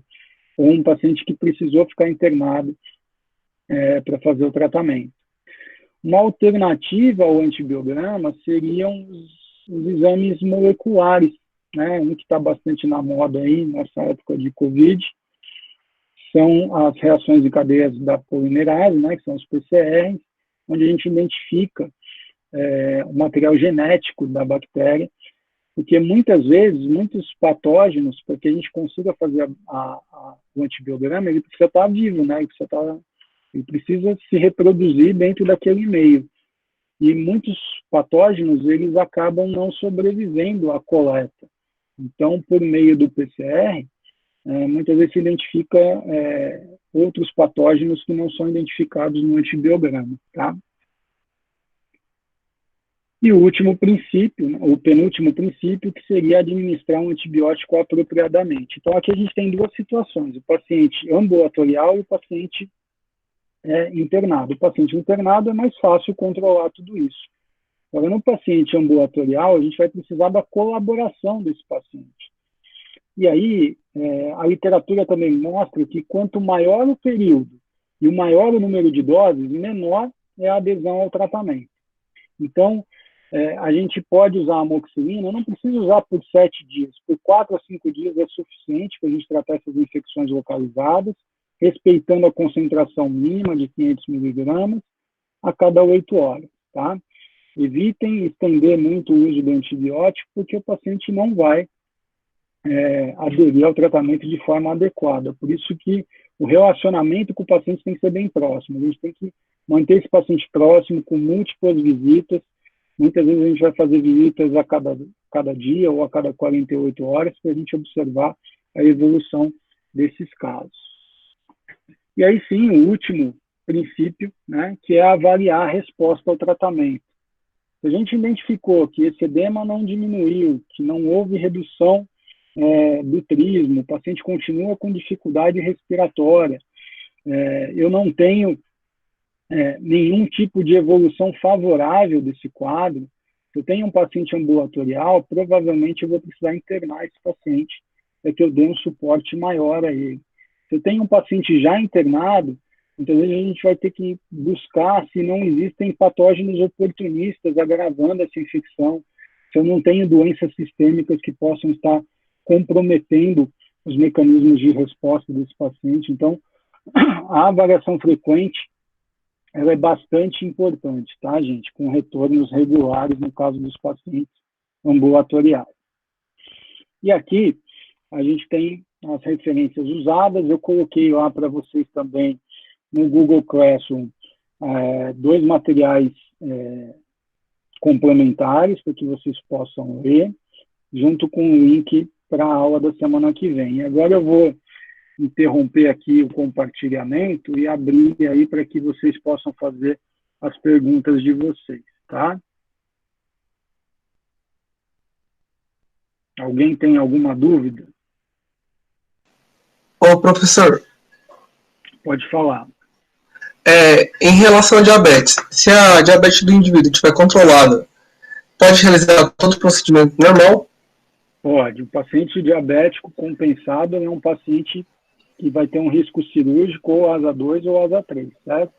ou um paciente que precisou ficar internado para fazer o tratamento. Uma alternativa ao antibiograma seriam os exames moleculares, né? Um que está bastante na moda aí, nessa época de Covid, são as reações de cadeias da polimerase, né? Que são os PCRs, onde a gente identifica o material genético da bactéria, porque muitas vezes, muitos patógenos, para que a gente consiga fazer o antibiograma, ele precisa estar vivo, né? Ele precisa se reproduzir dentro daquele meio. E muitos patógenos, eles acabam não sobrevivendo à coleta. Então, por meio do PCR, muitas vezes se identifica outros patógenos que não são identificados no antibiograma, tá? E o último princípio, o penúltimo princípio, que seria administrar um antibiótico apropriadamente. Então, aqui a gente tem duas situações, o paciente ambulatorial e o paciente internado. O paciente internado é mais fácil controlar tudo isso. Agora, no paciente ambulatorial, a gente vai precisar da colaboração desse paciente. E aí, a literatura também mostra que quanto maior o período e o maior o número de doses, menor é a adesão ao tratamento. Então, a gente pode usar a amoxicilina, não precisa usar por 7 dias, por 4 a 5 dias é suficiente para a gente tratar essas infecções localizadas, respeitando a concentração mínima de 500 miligramas a cada 8 horas, tá? Evitem estender muito o uso do antibiótico, porque o paciente não vai aderir ao tratamento de forma adequada. Por isso que o relacionamento com o paciente tem que ser bem próximo. A gente tem que manter esse paciente próximo, com múltiplas visitas. Muitas vezes a gente vai fazer visitas a cada dia ou a cada 48 horas para a gente observar a evolução desses casos. E aí sim, o último princípio, né, que é avaliar a resposta ao tratamento. Se a gente identificou que esse edema não diminuiu, que não houve redução do trismo, o paciente continua com dificuldade respiratória, eu não tenho nenhum tipo de evolução favorável desse quadro, se eu tenho um paciente ambulatorial, provavelmente eu vou precisar internar esse paciente para que eu dê um suporte maior a ele. Se eu tenho um paciente já internado, muitas vezes a gente vai ter que buscar se não existem patógenos oportunistas agravando essa infecção, se eu não tenho doenças sistêmicas que possam estar comprometendo os mecanismos de resposta desse paciente. Então, a avaliação frequente ela é bastante importante, tá, gente? Com retornos regulares no caso dos pacientes ambulatoriais. E aqui, a gente tem as referências usadas, eu coloquei lá para vocês também no Google Classroom 2 materiais complementares para que vocês possam ler, junto com o link para a aula da semana que vem. E agora eu vou interromper aqui o compartilhamento e abrir aí para que vocês possam fazer as perguntas de vocês, tá? Alguém tem alguma dúvida? Ô, professor. Pode falar. Em relação à diabetes, se a diabetes do indivíduo estiver controlada, pode realizar todo o procedimento normal? Pode. O paciente diabético compensado é um paciente que vai ter um risco cirúrgico ou asa 2 ou asa 3, certo?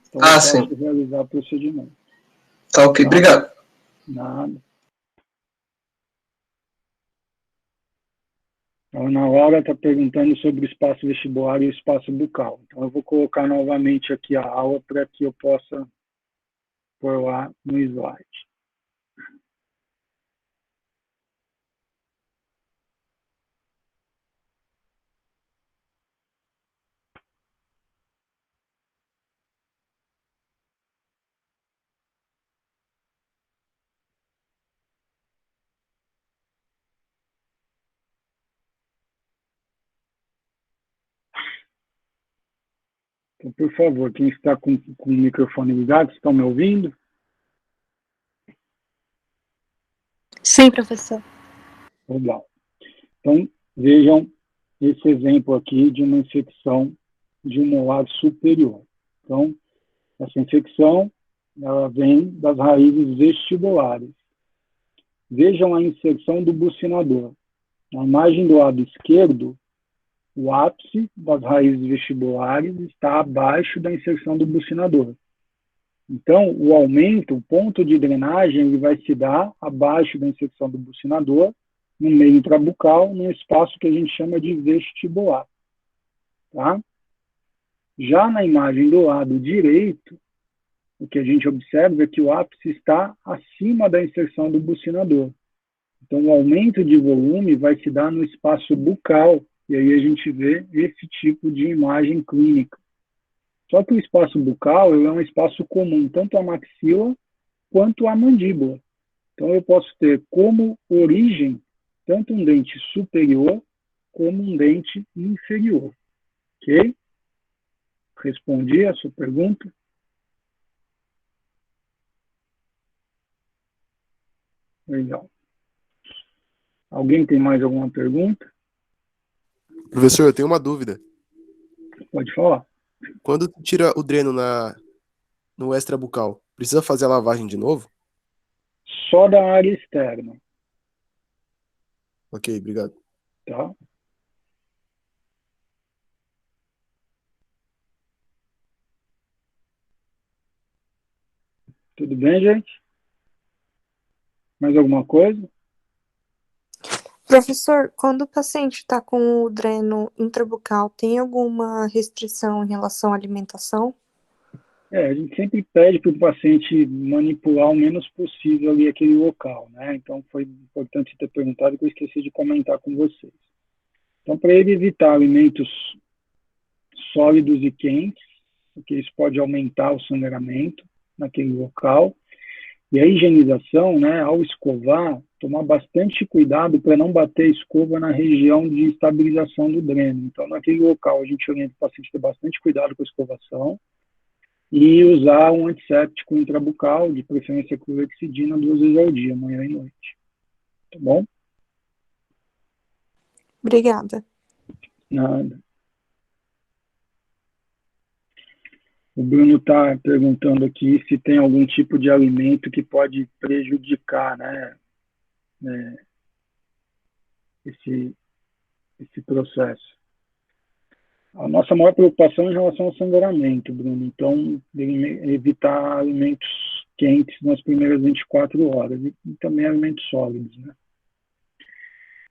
Então, eu sim. posso realizar o procedimento. Tá ok, Tá? obrigado. Nada. A Ana Laura está perguntando sobre o espaço vestibular e o espaço bucal. Então, eu vou colocar novamente aqui a aula para que eu possa pôr lá no slide. Então, por favor, quem está com o microfone ligado, estão me ouvindo? Sim, professor. Legal. Então, vejam esse exemplo aqui de uma infecção de um molar superior. Então, essa infecção, ela vem das raízes vestibulares. Vejam a inserção do bucinador. Na imagem do lado esquerdo, o ápice das raízes vestibulares está abaixo da inserção do bucinador. Então, o aumento, o ponto de drenagem, ele vai se dar abaixo da inserção do bucinador, no meio intrabucal, num espaço que a gente chama de vestibular. Tá? Já na imagem do lado direito, o que a gente observa é que o ápice está acima da inserção do bucinador. Então, o aumento de volume vai se dar no espaço bucal, e aí a gente vê esse tipo de imagem clínica. Só que o espaço bucal é um espaço comum, tanto à maxila quanto à mandíbula. Então, eu posso ter como origem tanto um dente superior como um dente inferior. Ok? Respondi a sua pergunta? Legal. Alguém tem mais alguma pergunta? Professor, eu tenho uma dúvida. Pode falar. Quando tira o dreno no extrabucal, precisa fazer a lavagem de novo? Só da área externa. Ok, obrigado. Tá? Tudo bem, gente? Mais alguma coisa? Professor, quando o paciente está com o dreno intrabucal, tem alguma restrição em relação à alimentação? A gente sempre pede para o paciente manipular o menos possível ali aquele local, né? Então, foi importante ter perguntado que eu esqueci de comentar com vocês. Então, para ele evitar alimentos sólidos e quentes, porque isso pode aumentar o sangramento naquele local. E a higienização, né, ao escovar, tomar bastante cuidado para não bater a escova na região de estabilização do dreno. Então, naquele local, a gente orienta o paciente a ter bastante cuidado com a escovação e usar um antisséptico intrabucal, de preferência clorexidina, 2 vezes ao dia, manhã e noite. Tá bom? Obrigada. Nada. O Bruno está perguntando aqui se tem algum tipo de alimento que pode prejudicar, né, esse processo. A nossa maior preocupação é em relação ao sangramento, Bruno. Então, evitar alimentos quentes nas primeiras 24 horas e também alimentos sólidos, né?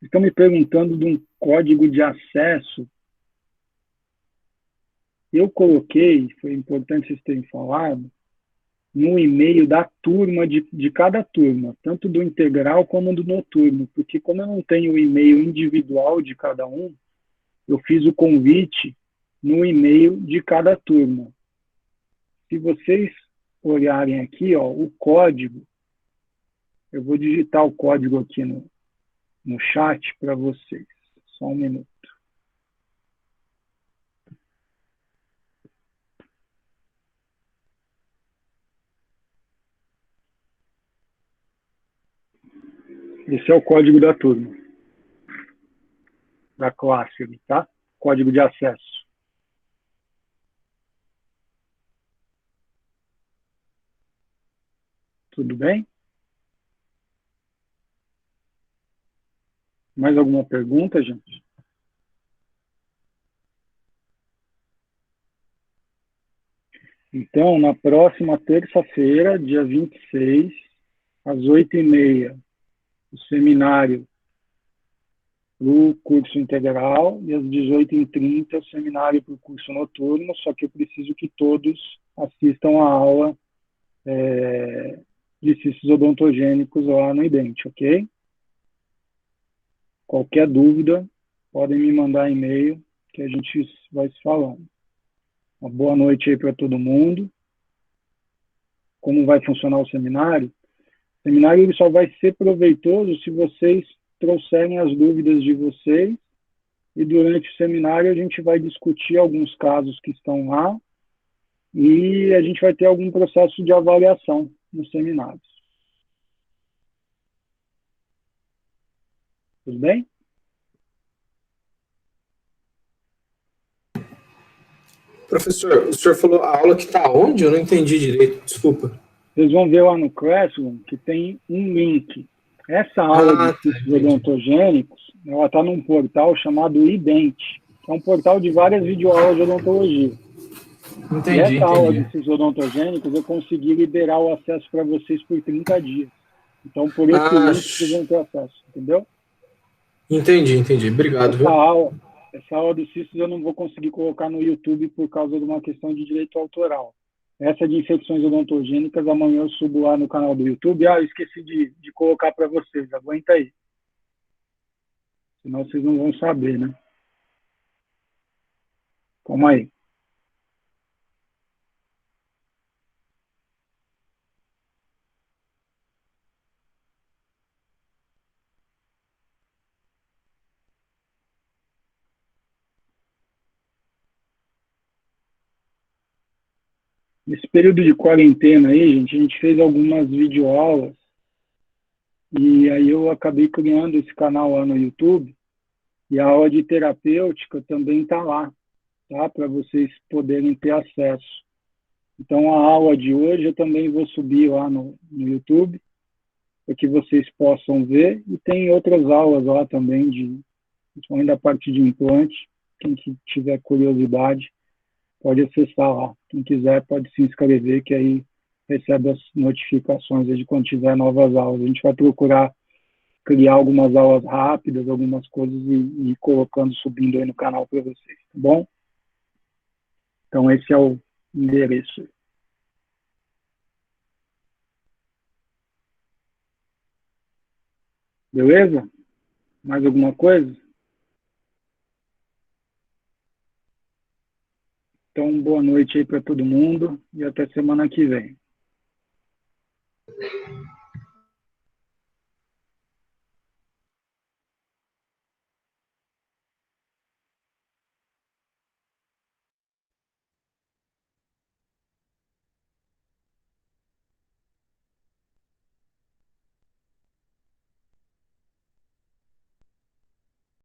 Estão me perguntando de um código de acesso. Eu coloquei, foi importante vocês terem falado, no e-mail da turma, de cada turma, tanto do integral como do noturno, porque como eu não tenho o e-mail individual de cada um, eu fiz o convite no e-mail de cada turma. Se vocês olharem aqui, ó, o código, eu vou digitar o código aqui no chat para vocês. Só um minuto. Esse é o código da turma, da classe, tá? Código de acesso. Tudo bem? Mais alguma pergunta, gente? Então, na próxima terça-feira, dia 26, às 8h30, o seminário para o curso integral e às 18h30 o seminário para o curso noturno, só que eu preciso que todos assistam a aula de cistos odontogênicos lá no IDENTE, ok? Qualquer dúvida, podem me mandar e-mail que a gente vai se falando. Uma boa noite aí para todo mundo. Como vai funcionar o seminário? O seminário ele só vai ser proveitoso se vocês trouxerem as dúvidas de vocês e durante o seminário a gente vai discutir alguns casos que estão lá e a gente vai ter algum processo de avaliação nos seminários. Tudo bem? Professor, o senhor falou a aula que está onde? Eu não entendi direito, desculpa. Vocês vão ver lá no Classroom que tem um link. Essa aula de cistos odontogênicos, ela está num portal chamado IDENTE, que é um portal de várias videoaulas de odontologia. Entendi, e essa aula de cistos odontogênicos eu consegui liberar o acesso para vocês por 30 dias. Então, por esse link, vocês vão ter acesso, entendeu? Entendi. Obrigado, viu? Essa aula dos cistos eu não vou conseguir colocar no YouTube por causa de uma questão de direito autoral. Essa de infecções odontogênicas, amanhã eu subo lá no canal do YouTube. Eu esqueci de colocar para vocês. Aguenta aí. Senão vocês não vão saber, né? Calma aí. Nesse período de quarentena aí, gente, a gente fez algumas videoaulas e aí eu acabei criando esse canal lá no YouTube e a aula de terapêutica também está lá, tá? Para vocês poderem ter acesso. Então, a aula de hoje eu também vou subir lá no YouTube para que vocês possam ver e tem outras aulas lá também, principalmente da parte de implante. Quem tiver curiosidade, pode acessar lá. Quem quiser pode se inscrever, que aí recebe as notificações de quando tiver novas aulas. A gente vai procurar criar algumas aulas rápidas, algumas coisas e ir colocando, subindo aí no canal para vocês, tá bom? Então esse é o endereço. Beleza? Mais alguma coisa? Então, boa noite aí para todo mundo e até semana que vem.